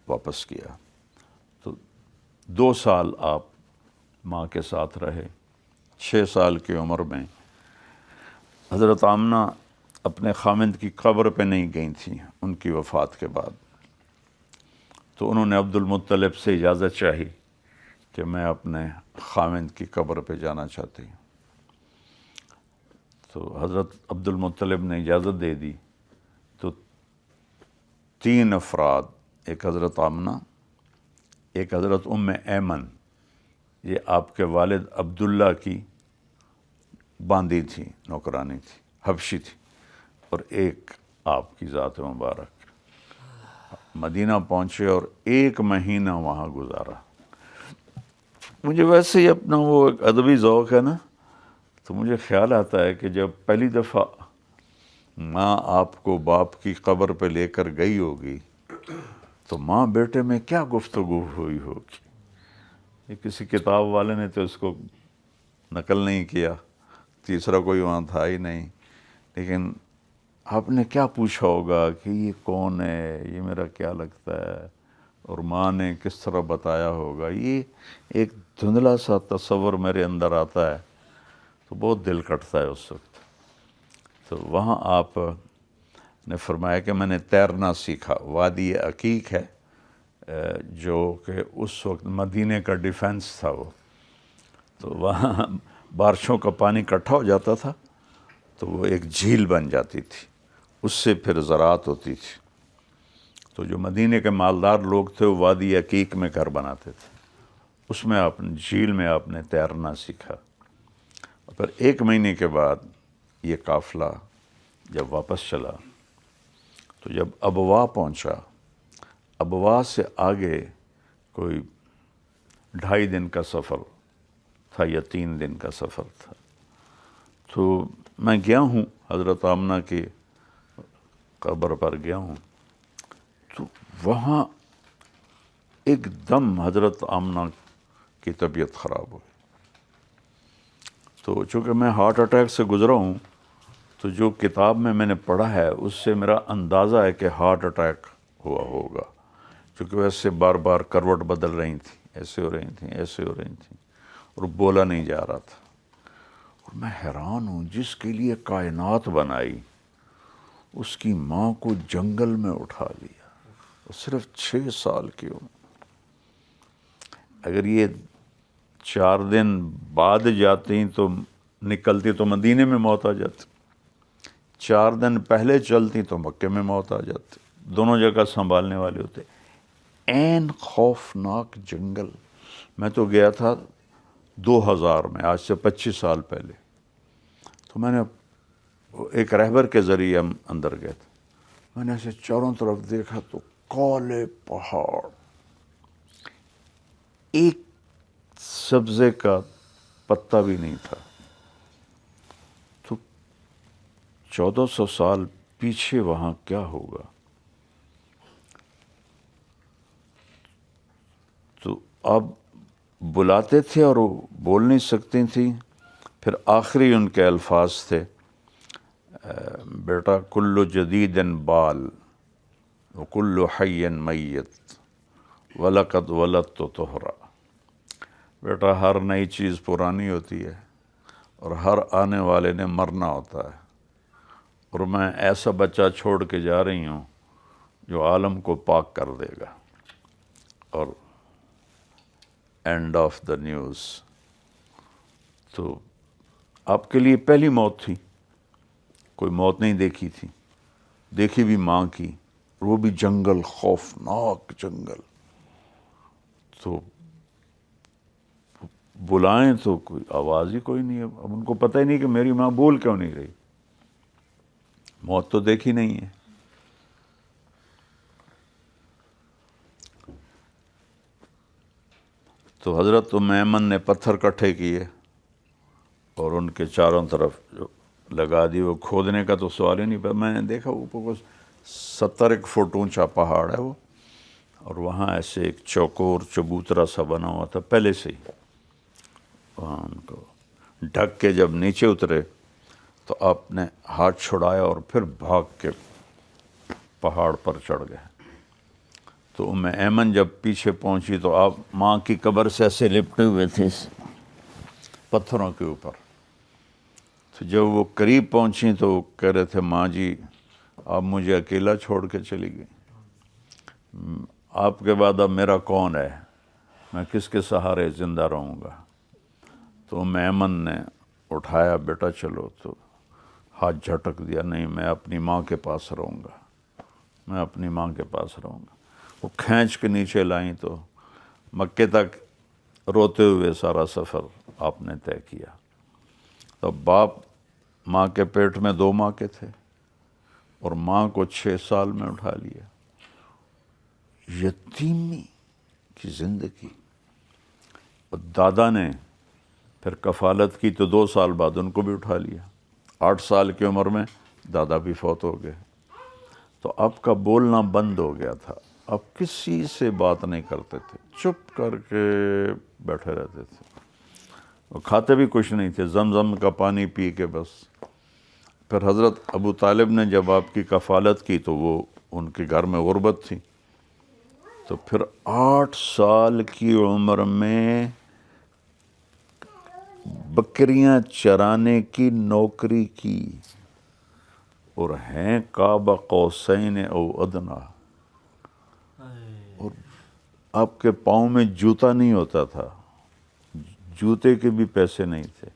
واپس کیا. تو 2 سال آپ ماں کے ساتھ رہے. 6 سال کی عمر میں حضرت آمنہ اپنے خامند کی قبر پہ نہیں گئی تھیں ان کی وفات کے بعد. تو انہوں نے عبد المطلب سے اجازت چاہی کہ میں اپنے خامند کی قبر پہ جانا چاہتی ہوں. تو حضرت عبد المطلب نے اجازت دے دی. تو 3 افراد، ایک حضرت آمنہ، ایک حضرت ام ایمن، یہ آپ کے والد عبداللہ کی باندی تھی، نوکرانی تھی، حبشی تھی، اور ایک آپ کی ذات مبارک مدینہ پہنچے اور 1 مہینہ وہاں گزارا. مجھے ویسے ہی اپنا وہ ایک ادبی ذوق ہے نا، تو مجھے خیال آتا ہے کہ جب پہلی دفعہ ماں آپ کو باپ کی قبر پہ لے کر گئی ہوگی تو ماں بیٹے میں کیا گفتگو ہوئی ہوگی. یہ کسی کتاب والے نے تو اس کو نقل نہیں کیا، تیسرا کوئی وہاں تھا ہی نہیں، لیکن آپ نے کیا پوچھا ہوگا کہ یہ کون ہے، یہ میرا کیا لگتا ہے، اور ماں نے کس طرح بتایا ہوگا. یہ ایک دھندلا سا تصور میرے اندر آتا ہے تو بہت دل کٹتا ہے اس وقت. تو وہاں آپ نے فرمایا کہ میں نے تیرنا سیکھا. وادی عقیق ہے جو کہ اس وقت مدینے کا ڈیفنس تھا وہ، تو وہاں بارشوں کا پانی اکٹھا ہو جاتا تھا تو وہ ایک جھیل بن جاتی تھی، اس سے پھر زراعت ہوتی تھی. تو جو مدینے کے مالدار لوگ تھے وہ وادی عقیق میں گھر بناتے تھے. اس میں آپ نے جھیل میں آپ نے تیرنا سیکھا. پھر 1 مہینے کے بعد یہ قافلہ جب واپس چلا تو جب ابوا پہنچا، ابوا سے آگے کوئی 2.5 دن کا سفر تھا یا 3 دن کا سفر تھا. تو میں گیا ہوں حضرت آمنہ کی قبر پر گیا ہوں. تو وہاں ایک دم حضرت آمنہ کی طبیعت خراب ہوئی. تو چونکہ میں ہارٹ اٹیک سے گزرا ہوں تو جو کتاب میں نے پڑھا ہے اس سے میرا اندازہ ہے کہ ہارٹ اٹیک ہوا ہوگا، چونکہ ویسے بار بار کروٹ بدل رہی تھیں، ایسے ہو رہی تھیں، ایسے ہو رہی تھیں، اور بولا نہیں جا رہا تھا. اور میں حیران ہوں، جس کے لیے کائنات بنائی اس کی ماں کو جنگل میں اٹھا لیا، صرف 6 سال کی عمر. اگر یہ 4 دن بعد جاتی تو نکلتی تو مدینے میں موت آ جاتی، 4 دن پہلے چلتی تو مکے میں موت آ جاتی. دونوں جگہ سنبھالنے والے ہوتے. عین خوفناک جنگل. میں تو گیا تھا 2000 میں، آج سے 25 سال پہلے. تو میں نے ایک رہبر کے ذریعے ہم اندر گئے تھے. میں نے ایسے چاروں طرف دیکھا تو کالے پہاڑ، ایک سبزے کا پتا بھی نہیں تھا. تو 1400 سال پیچھے وہاں کیا ہوگا. تو اب بلاتے تھے اور وہ بول نہیں سکتی تھیں. پھر آخری ان کے الفاظ تھے بیٹا کل جدید بال وکل حی میت ولقد ولدت طہرا. بیٹا ہر نئی چیز پرانی ہوتی ہے اور ہر آنے والے نے مرنا ہوتا ہے، اور میں ایسا بچہ چھوڑ کے جا رہی ہوں جو عالم کو پاک کر دے گا. اور اینڈ آف دا نیوز. تو آپ کے لیے پہلی موت تھی، کوئی موت نہیں دیکھی تھی، دیکھی بھی ماں کی، وہ بھی جنگل، خوفناک جنگل. تو بلائیں تو کوئی آواز ہی کوئی نہیں ہے. اب ان کو پتہ ہی نہیں کہ میری ماں بول کیوں نہیں رہی، موت تو دیکھی نہیں ہے. تو حضرت ام ایمن نے پتھر کٹھے کیے اور ان کے چاروں طرف جو لگا دی. وہ کھودنے کا تو سوال ہی نہیں. میں نے دیکھا اوپر کو 70 فٹ اونچا پہاڑ ہے وہ، اور وہاں ایسے ایک چوکور چبوترا سا بنا ہوا تھا پہلے سے ہی. وہاں ان کو ڈھک کے جب نیچے اترے تو آپ نے ہاتھ چھڑایا اور پھر بھاگ کے پہاڑ پر چڑھ گئے. تو ام ایمن جب پیچھے پہنچی تو آپ ماں کی قبر سے ایسے لپٹے ہوئے تھے پتھروں کے اوپر. تو جب وہ قریب پہنچی تو وہ کہہ رہے تھے ماں جی آپ مجھے اکیلا چھوڑ کے چلی گئی، آپ کے بعد اب میرا کون ہے، میں کس کے سہارے زندہ رہوں گا. تو ام ایمن نے اٹھایا بیٹا چلو، تو ہاتھ جھٹک دیا نہیں میں اپنی ماں کے پاس رہوں گا، میں اپنی ماں کے پاس رہوں گا. وہ کھینچ کے نیچے لائیں تو مکے تک روتے ہوئے سارا سفر آپ نے طے کیا. تو باپ ماں کے پیٹ میں 2 ماہ کے تھے اور ماں کو 6 سال میں اٹھا لیا. یتیمی کی زندگی. اور دادا نے پھر کفالت کی تو 2 سال بعد ان کو بھی اٹھا لیا. 8 سال کی عمر میں دادا بھی فوت ہو گئے. تو آپ کا بولنا بند ہو گیا تھا، آپ کسی سے بات نہیں کرتے تھے، چپ کر کے بیٹھے رہتے تھے. اور کھاتے بھی کچھ نہیں تھے، زمزم کا پانی پی کے بس. پھر حضرت ابو طالب نے جب آپ کی کفالت کی تو وہ ان کے گھر میں غربت تھی. تو پھر 8 سال کی عمر میں بکریاں چرانے کی نوکری کی، اور ہیں قاب قوسین او ادنا. اور آپ کے پاؤں میں جوتا نہیں ہوتا تھا، جوتے کے بھی پیسے نہیں تھے.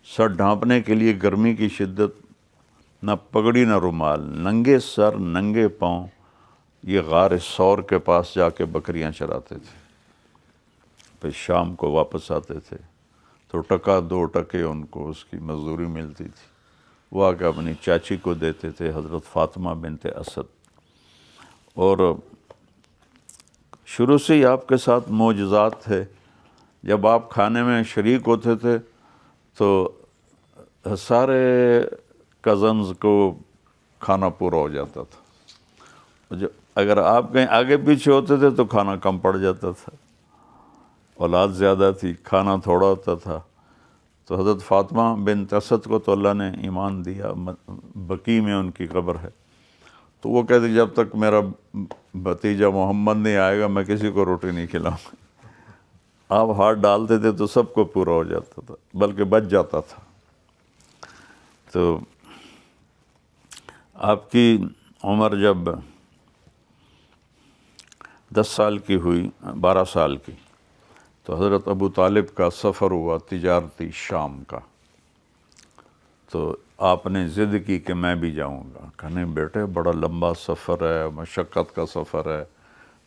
سر ڈھانپنے کے لیے گرمی کی شدت، نہ پگڑی نہ رومال، ننگے سر ننگے پاؤں یہ غار ثور کے پاس جا کے بکریاں چراتے تھے. پھر شام کو واپس آتے تھے تو 2 ٹکے ان کو اس کی مزدوری ملتی تھی. وہ آ کے اپنی چاچی کو دیتے تھے حضرت فاطمہ بنت اسد. اور شروع سے ہی آپ کے ساتھ معجزات تھے. جب آپ کھانے میں شریک ہوتے تھے تو سارے کزنز کو کھانا پورا ہو جاتا تھا. اگر آپ کہیں آگے پیچھے ہوتے تھے تو کھانا کم پڑ جاتا تھا. اولاد زیادہ تھی، کھانا تھوڑا ہوتا تھا. تو حضرت فاطمہ بنت اسد کو تو اللہ نے ایمان دیا، بقیع میں ان کی قبر ہے. تو وہ کہتے جب تک میرا بھتیجا محمد نہیں آئے گا میں کسی کو روٹی نہیں کھلاؤں گا. آپ ہاتھ ڈالتے تھے تو سب کو پورا ہو جاتا تھا، بلکہ بچ جاتا تھا. تو آپ کی عمر جب 10 سال کی ہوئی، 12 سال کی، تو حضرت ابو طالب کا سفر ہوا تجارتی شام کا. تو آپ نے ضد کی کہ میں بھی جاؤں گا. کہنے بیٹے بڑا لمبا سفر ہے، مشقت کا سفر ہے،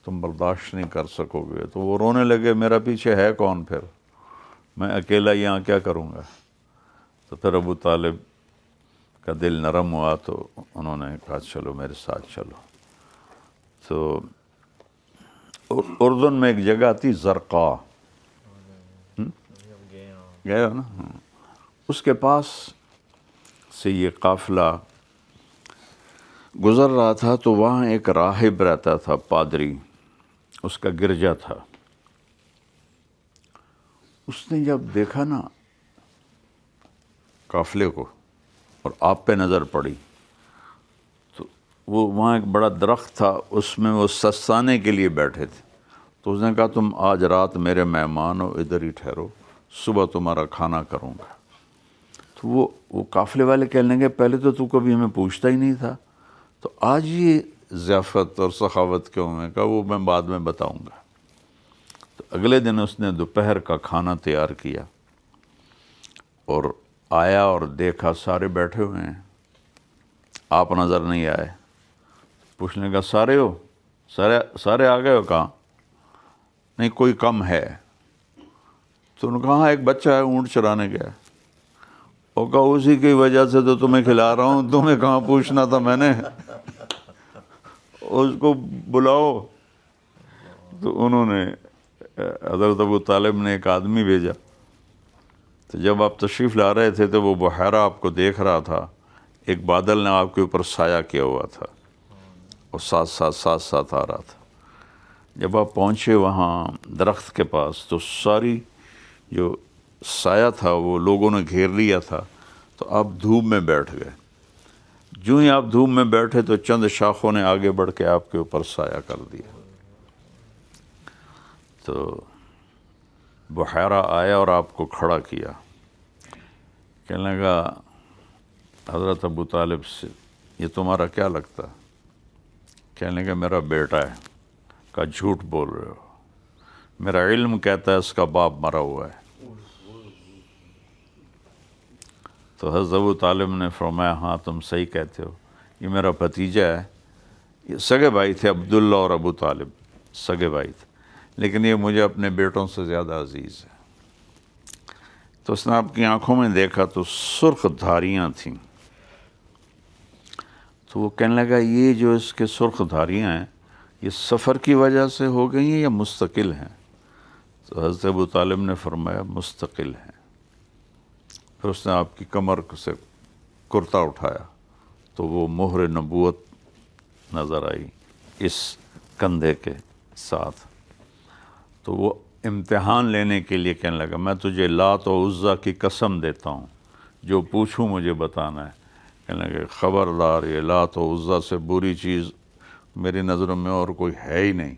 تم برداشت نہیں کر سکو گے. تو وہ رونے لگے میرا پیچھے ہے کون، پھر میں اکیلا یہاں کیا کروں گا. تو پھر ابو طالب کا دل نرم ہوا تو انہوں نے کہا چلو میرے ساتھ چلو. تو اردن میں ایک جگہ تھی زرقا، گئے ہو نا، اس کے پاس سے یہ قافلہ گزر رہا تھا تو وہاں ایک راہب رہتا تھا، پادری، اس کا گرجا تھا۔ اس نے جب دیکھا نا قافلے کو اور آپ پہ نظر پڑی تو وہ وہاں ایک بڑا درخت تھا، اس میں وہ سستانے کے لیے بیٹھے تھے، تو اس نے کہا تم آج رات میرے مہمان ہو، ادھر ہی ٹھہرو، صبح تمہارا کھانا کروں گا۔ تو وہ قافلے والے کہنے لگے پہلے تو کبھی ہمیں پوچھتا ہی نہیں تھا، تو آج یہ ضیافت اور سخاوت کیوں ہے؟ کہا وہ میں بعد میں بتاؤں گا۔ تو اگلے دن اس نے دوپہر کا کھانا تیار کیا اور آیا اور دیکھا سارے بیٹھے ہوئے ہیں، آپ نظر نہیں آئے۔ پوچھنے کا سارے ہو؟ سارے آ گئے ہو؟ کہاں نہیں کوئی کم ہے؟ تو انہوں نے کہا ہاں ایک بچہ ہے اونٹ چرانے گیا۔ اور کہا اسی کی وجہ سے تو تمہیں کھلا رہا ہوں، تمہیں کہاں پوچھنا تھا میں نے، اس کو بلاؤ۔ تو انہوں نے حضرت ابو طالب نے ایک آدمی بھیجا، تو جب آپ تشریف لا رہے تھے تو وہ بحیرہ آپ کو دیکھ رہا تھا، ایک بادل نے آپ کے اوپر سایہ کیا ہوا تھا اور ساتھ آ رہا تھا۔ جب آپ پہنچے وہاں درخت کے پاس تو ساری جو سایہ تھا وہ لوگوں نے گھیر لیا تھا، تو آپ دھوپ میں بیٹھ گئے۔ جو ہی آپ دھوپ میں بیٹھے تو چند شاخوں نے آگے بڑھ کے آپ کے اوپر سایہ کر دیا۔ تو بحیرہ آیا اور آپ کو کھڑا کیا، کہنے لگا حضرت ابو طالب سے یہ تمہارا کیا لگتا؟ کہنے لگا میرا بیٹا ہے۔ کہا جھوٹ بول رہے ہو، میرا علم کہتا ہے اس کا باپ مرا ہوا ہے۔ تو حضرت ابو طالب نے فرمایا ہاں تم صحیح کہتے ہو، یہ میرا بھتیجا ہے۔ یہ سگے بھائی تھے، عبداللہ اور ابو طالب سگے بھائی تھے، لیکن یہ مجھے اپنے بیٹوں سے زیادہ عزیز ہے۔ تو اس نے آپ کی آنکھوں میں دیکھا تو سرخ دھاریاں تھیں، تو وہ کہنے لگا یہ جو اس کے سرخ دھاریاں ہیں یہ سفر کی وجہ سے ہو گئی ہیں یا مستقل ہیں؟ تو حضرت ابو طالب نے فرمایا مستقل ہیں۔ پھر اس نے آپ کی کمر سے کرتا اٹھایا تو وہ مہر نبوت نظر آئی اس کندھے کے ساتھ۔ تو وہ امتحان لینے کے لیے کہنے لگا میں تجھے لات و عزیٰ کی قسم دیتا ہوں، جو پوچھوں مجھے بتانا ہے۔ کہنے لگا خبردار، یہ لات و عزیٰ سے بری چیز میری نظروں میں اور کوئی ہے ہی نہیں،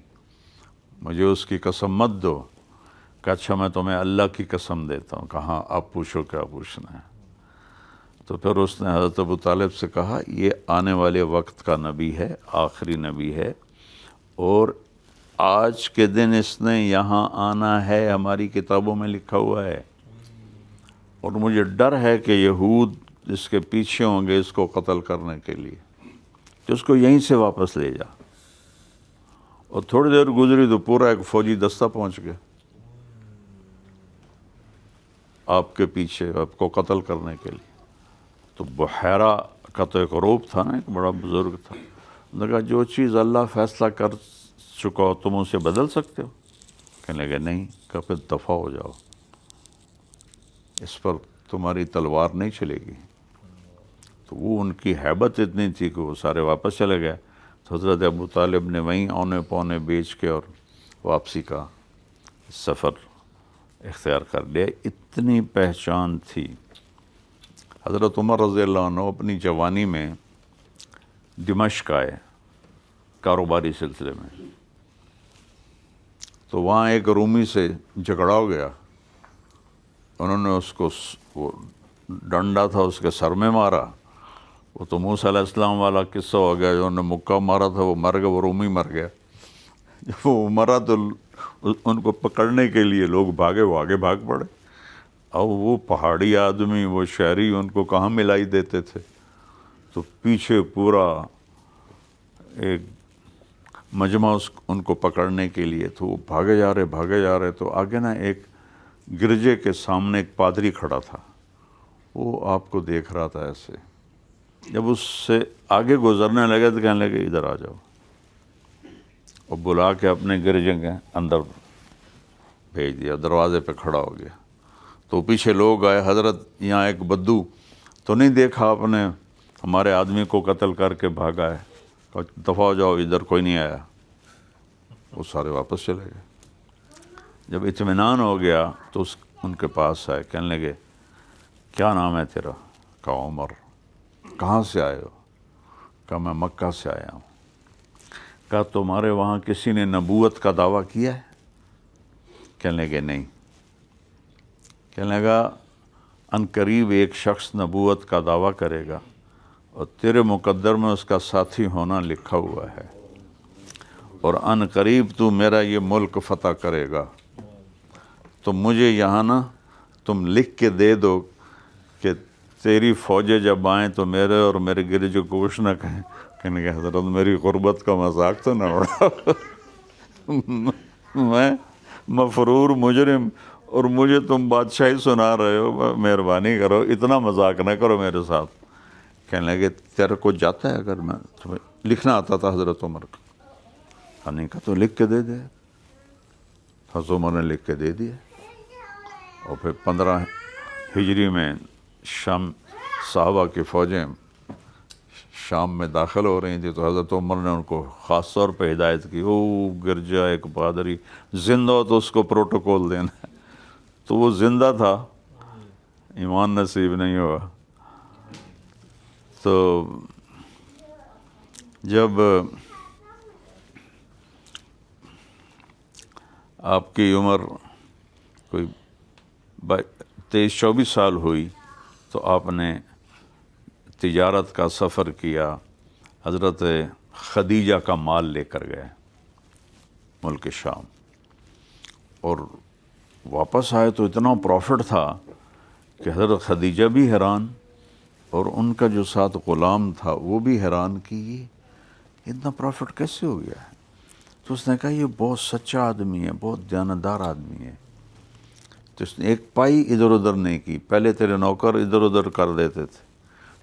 مجھے اس کی قسم مت دو۔ کہ اچھا میں تمہیں اللہ کی قسم دیتا ہوں۔ کہاں آپ پوچھو کیا پوچھنا ہے۔ تو پھر اس نے حضرت ابو طالب سے کہا یہ آنے والے وقت کا نبی ہے، آخری نبی ہے، اور آج کے دن اس نے یہاں آنا ہے، ہماری کتابوں میں لکھا ہوا ہے، اور مجھے ڈر ہے کہ یہود اس کے پیچھے ہوں گے اس کو قتل کرنے کے لیے، تو اس کو یہیں سے واپس لے جا۔ اور تھوڑی دیر گزری تو پورا ایک فوجی دستہ پہنچ گیا آپ کے پیچھے، آپ کو قتل کرنے کے لیے۔ تو بحیرہ کا تو ایک روب تھا نا، ایک بڑا بزرگ تھا، نے کہا جو چیز اللہ فیصلہ کر چکا ہو تم اسے بدل سکتے ہو؟ کہنے لگے نہیں۔ کہ پھر دفع ہو جاؤ، اس پر تمہاری تلوار نہیں چلے گی۔ تو وہ ان کی ہیبت اتنی تھی کہ وہ سارے واپس چلے گئے۔ تو حضرت ابو طالب نے وہیں اونے پونے بیچ کے اور واپسی کا سفر اختیار کر لیا۔ اتنی پہچان تھی۔ حضرت عمر رضی اللہ عنہ اپنی جوانی میں دمشق آئے کاروباری سلسلے میں، تو وہاں ایک رومی سے جھگڑا ہو گیا، انہوں نے اس کو وہ ڈنڈا تھا اس کے سر میں مارا۔ وہ تو موسیٰ علیہ السلام والا قصہ ہو گیا، جو انہوں نے مکہ مارا تھا وہ مر گیا، وہ رومی مر گیا۔ جب وہ مرا تو ان کو پکڑنے کے لیے لوگ بھاگے، وہ آگے بھاگ پڑے۔ اب وہ پہاڑی آدمی، وہ شہری ان کو کہاں ملائی دیتے تھے، تو پیچھے پورا ایک مجمع ان کو پکڑنے کے لیے، تو وہ بھاگے جا رہے، تو آگے نا ایک گرجے کے سامنے ایک پادری کھڑا تھا، وہ آپ کو دیکھ رہا تھا ایسے۔ جب اس سے آگے گزرنے لگے تو کہنے لگے ادھر آ جاؤ، اور بلا کے اپنے گرجے کے اندر بھیج دیا، دروازے پہ کھڑا ہو گیا۔ تو پیچھے لوگ آئے، حضرت یہاں ایک بدو تو نہیں دیکھا آپ نے ہمارے آدمی کو قتل کر کے بھاگا ہے، دفع ہو جاؤ، ادھر کوئی نہیں آیا۔ وہ سارے واپس چلے گئے۔ جب اطمینان ہو گیا تو ان کے پاس آئے، کہنے لگے کیا نام ہے تیرا؟ کہا عمر۔ کہاں سے آئے ہو؟ کہا میں مکہ سے آیا ہوں۔ کہا تمہارے وہاں کسی نے نبوت کا دعویٰ کیا ہے؟ کہنے لگے نہیں۔ کہنے لگا ان قریب ایک شخص نبوت کا دعویٰ کرے گا اور تیرے مقدر میں اس کا ساتھی ہونا لکھا ہوا ہے، اور ان قریب تو میرا یہ ملک فتح کرے گا، تو مجھے یہاں نا تم لکھ کے دے دو کہ تیری فوجیں جب آئیں تو میرے اور میرے گرد جو گوش نہ کہیں۔ کہنے کہ حضرت میری غربت کا مذاق تو نہ اڑا، میں مفرور مجرم اور مجھے تم بادشاہی سنا رہے ہو، مہربانی کرو اتنا مذاق نہ کرو میرے ساتھ۔ کہنے لگے تیرے کو جاتا ہے اگر میں تمہیں لکھنا آتا تھا حضرت عمر کا؟ نہیں کہا تو لکھ کے دے دے۔ حضرت عمر نے لکھ کے دے دیا، اور پھر 15 ہجری میں شام صحابہ کی فوجیں شام میں داخل ہو رہی تھی، تو حضرت عمر نے ان کو خاص طور پہ ہدایت کی، او گر جائے ایک پادری زندہ ہو تو اس کو پروٹوکول دینا ہے۔ تو وہ زندہ تھا، ایمان نصیب نہیں ہوا۔ تو جب آپ کی عمر کوئی 23-24 سال ہوئی تو آپ نے تجارت کا سفر کیا، حضرت خدیجہ کا مال لے کر گئے ملک شام، اور واپس آئے تو اتنا پروفٹ تھا کہ حضرت خدیجہ بھی حیران اور ان کا جو ساتھ غلام تھا وہ بھی حیران کہ یہ اتنا پروفٹ کیسے ہو گیا ہے۔ تو اس نے کہا یہ بہت سچا آدمی ہے، بہت دیانتدار آدمی ہے۔ تو اس نے ایک پائی ادھر ادھر نہیں کی، پہلے تیرے نوکر ادھر ادھر کر دیتے تھے،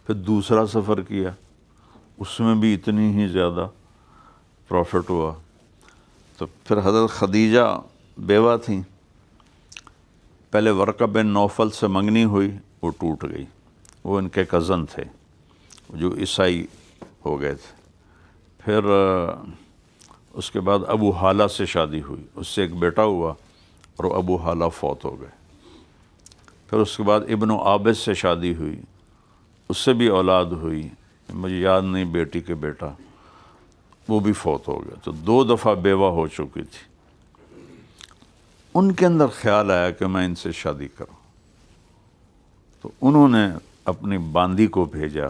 پھر دوسرا سفر کیا، اس میں بھی اتنی ہی زیادہ پروفٹ ہوا۔ تو پھر حضرت خدیجہ بیوہ تھیں، پہلے ورقہ بن نوفل سے منگنی ہوئی، وہ ٹوٹ گئی، وہ ان کے کزن تھے جو عیسائی ہو گئے تھے۔ پھر اس کے بعد ابو حالہ سے شادی ہوئی، اس سے ایک بیٹا ہوا اور ابو حالہ فوت ہو گئے۔ پھر اس کے بعد ابن عابد سے شادی ہوئی، اس سے بھی اولاد ہوئی، مجھے یاد نہیں بیٹی کے بیٹا، وہ بھی فوت ہو گیا۔ تو 2 دفعہ بیوہ ہو چکی تھی۔ ان کے اندر خیال آیا کہ میں ان سے شادی کروں، تو انہوں نے اپنی باندی کو بھیجا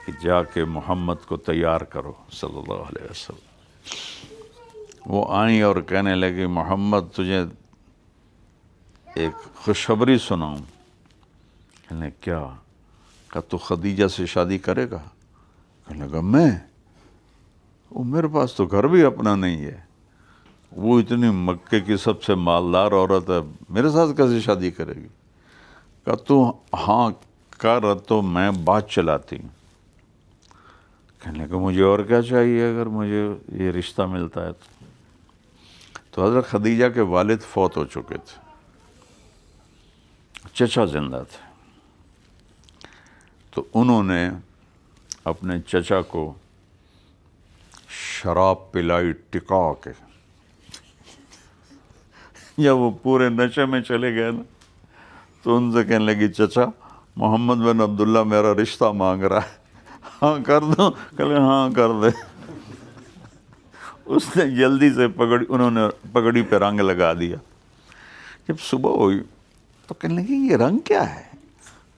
کہ جا کے محمد کو تیار کرو صلی اللہ علیہ وسلم۔ وہ آئیں اور کہنے لگی محمد تجھے ایک خوشخبری سناؤں۔ کہنے کیا؟ کہا تو خدیجہ سے شادی کرے گا؟ کہنے لگا میں؟ وہ میرے پاس تو گھر بھی اپنا نہیں ہے، وہ اتنی مکے کی سب سے مالدار عورت ہے، میرے ساتھ کیسے شادی کرے گی؟ کہا تو ہاں کر تو میں بات چلاتی ہوں۔ کہنے لگا مجھے اور کیا چاہیے اگر مجھے یہ رشتہ ملتا ہے تو حضرت خدیجہ کے والد فوت ہو چکے تھے، چچا زندہ تھے، تو انہوں نے اپنے چچا کو شراب پلائی ٹکا کے، جب وہ پورے نشے میں چلے گئے نا تو ان سے کہنے لگی چچا محمد بن عبداللہ میرا رشتہ مانگ رہا ہے، ہاں کر دو؟ کہلے ہاں کر دے۔ اس نے جلدی سے انہوں نے پگڑی پہ رنگ لگا دیا۔ جب صبح ہوئی تو کہنے لگی یہ رنگ کیا ہے؟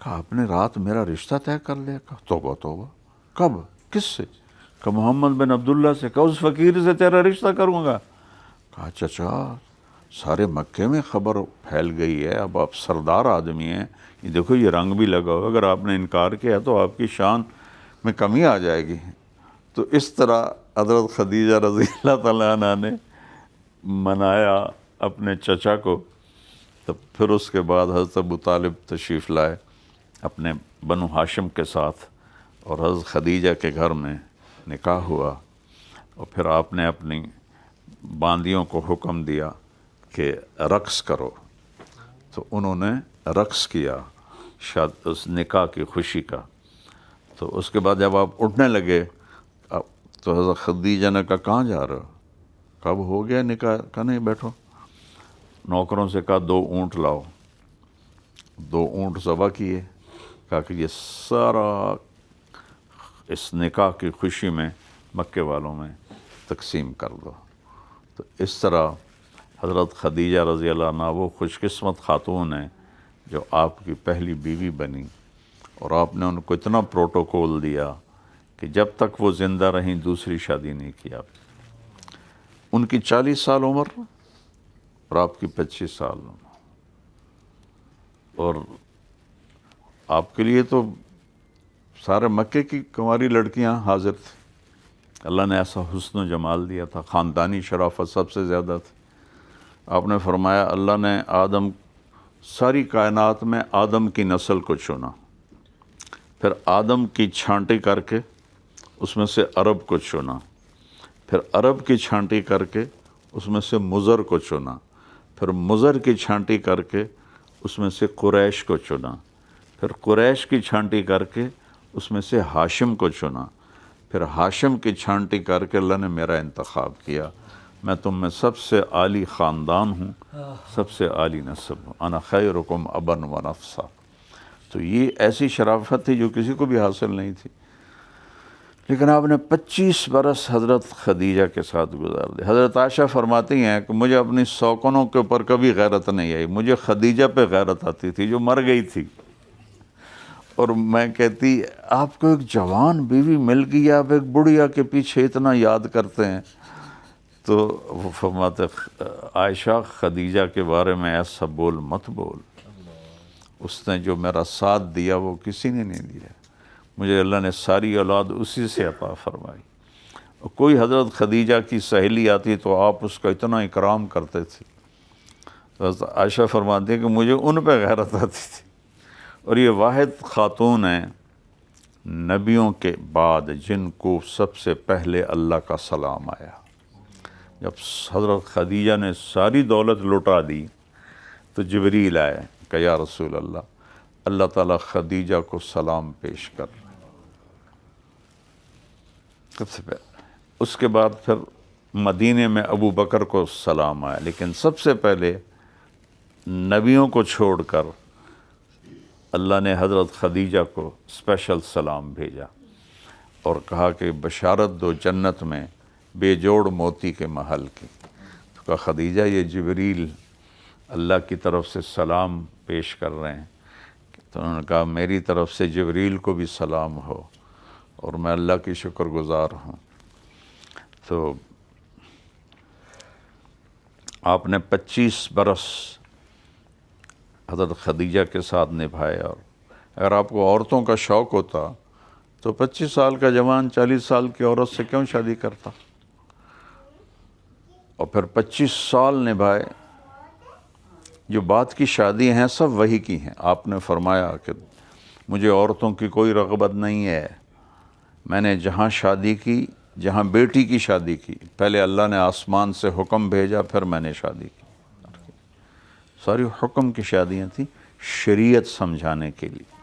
کہا آپ نے رات میرا رشتہ طے کر لیا۔ کہا توبہ توبہ، کب؟ کس سے؟ کہا محمد بن عبداللہ سے۔ کہا اس فقیر سے تیرا رشتہ کروں گا؟ کہا چچا سارے مکے میں خبر پھیل گئی ہے، اب آپ سردار آدمی ہیں، یہ دیکھو یہ رنگ بھی لگا ہوا، اگر آپ نے انکار کیا تو آپ کی شان میں کمی آ جائے گی۔ تو اس طرح حضرت خدیجہ رضی اللہ تعالیٰ عنہ نے منایا اپنے چچا کو۔ تو پھر اس کے بعد حضرت ابو طالب تشریف لائے اپنے بنو ہاشم کے ساتھ، اور حضرت خدیجہ کے گھر میں نکاح ہوا، اور پھر آپ نے اپنی باندیوں کو حکم دیا کہ رقص کرو، تو انہوں نے رقص کیا، اس نکاح کی خوشی کا۔ تو اس کے بعد جب آپ اٹھنے لگے تو حضرت خدیجہ نے کہا کہاں جا رہے ہو؟ کب ہو گیا نکاح؟ کہا نہیں بیٹھو۔ نوکروں سے کہا 2 اونٹ لاؤ، 2 اونٹ ذبح کیے، کہا کہ یہ سارا اس نکاح کی خوشی میں مکے والوں میں تقسیم کر دو۔ تو اس طرح حضرت خدیجہ رضی اللہ عنہ وہ خوش قسمت خاتون ہیں جو آپ کی پہلی بیوی بنی، اور آپ نے ان کو اتنا پروٹوکول دیا کہ جب تک وہ زندہ رہیں دوسری شادی نہیں کیا۔ ان کی 40 سال عمر اور آپ کی 25 سال عمر، اور آپ کے لیے تو سارے مکے کی کنواری لڑکیاں حاضر تھیں۔ اللہ نے ایسا حسن و جمال دیا تھا، خاندانی شرافت سب سے زیادہ تھی۔ آپ نے فرمایا اللہ نے ساری کائنات میں آدم کی نسل کو چنا، پھر آدم کی چھانٹی کر کے اس میں سے عرب کو چنا، پھر عرب کی چھانٹی کر کے اس میں سے مضر کو چنا، پھر مضر کی چھانٹی کر کے اس میں سے قریش کو چنا، پھر قریش کی چھانٹی کر کے اس میں سے ہاشم کو چنا، پھر ہاشم کی چھانٹی کر کے اللہ نے میرا انتخاب کیا۔ میں تم میں سب سے عالی خاندان ہوں، سب سے عالی نسب ہوں، انا خیرکم ابا و نفسا۔ تو یہ ایسی شرافت تھی جو کسی کو بھی حاصل نہیں تھی۔ لیکن آپ نے 25 برس حضرت خدیجہ کے ساتھ گزار دی۔ حضرت عائشہ فرماتی ہیں کہ مجھے اپنی سوکنوں کے اوپر کبھی غیرت نہیں آئی، مجھے خدیجہ پہ غیرت آتی تھی جو مر گئی تھی۔ اور میں کہتی آپ کو ایک جوان بیوی مل گئی، آپ ایک بڑھیا کے پیچھے اتنا یاد کرتے ہیں۔ تو وہ فرماتے عائشہ خدیجہ کے بارے میں ایسا بول مت بول، اس نے جو میرا ساتھ دیا وہ کسی نے نہیں دیا، مجھے اللہ نے ساری اولاد اسی سے عطا فرمائی۔ کوئی حضرت خدیجہ کی سہیلی آتی تو آپ اس کا اتنا اکرام کرتے تھے۔ تو حضرت عائشہ فرماتی ہے کہ مجھے ان پہ غیرت آتی تھی۔ اور یہ واحد خاتون ہیں نبیوں کے بعد جن کو سب سے پہلے اللہ کا سلام آیا۔ جب حضرت خدیجہ نے ساری دولت لٹا دی تو جبریل آئے کہ یا رسول اللہ تعالیٰ خدیجہ کو سلام پیش کر۔ سب سے پہلے اس کے بعد پھر مدینے میں ابو بکر کو سلام آیا، لیکن سب سے پہلے نبیوں کو چھوڑ کر اللہ نے حضرت خدیجہ کو اسپیشل سلام بھیجا اور کہا کہ بشارت دو جنت میں بے جوڑ موتی کے محل کی۔ تو کہا خدیجہ یہ جبریل اللہ کی طرف سے سلام پیش کر رہے ہیں۔ تو انہوں نے کہا میری طرف سے جبریل کو بھی سلام ہو اور میں اللہ کی شکر گزار ہوں۔ تو آپ نے 25 برس حضرت خدیجہ کے ساتھ نبھائے، اور اگر آپ کو عورتوں کا شوق ہوتا تو 25 سال کا جوان 40 سال کی عورت سے کیوں شادی کرتا؟ اور پھر 25 سال نبھائے۔ جو بات کی شادی ہیں سب وہی کی ہیں۔ آپ نے فرمایا کہ مجھے عورتوں کی کوئی رغبت نہیں ہے، میں نے جہاں شادی کی، جہاں بیٹی کی شادی کی، پہلے اللہ نے آسمان سے حکم بھیجا پھر میں نے شادی کی۔ ساری حکم کی شادیاں تھیں شریعت سمجھانے کے لیے۔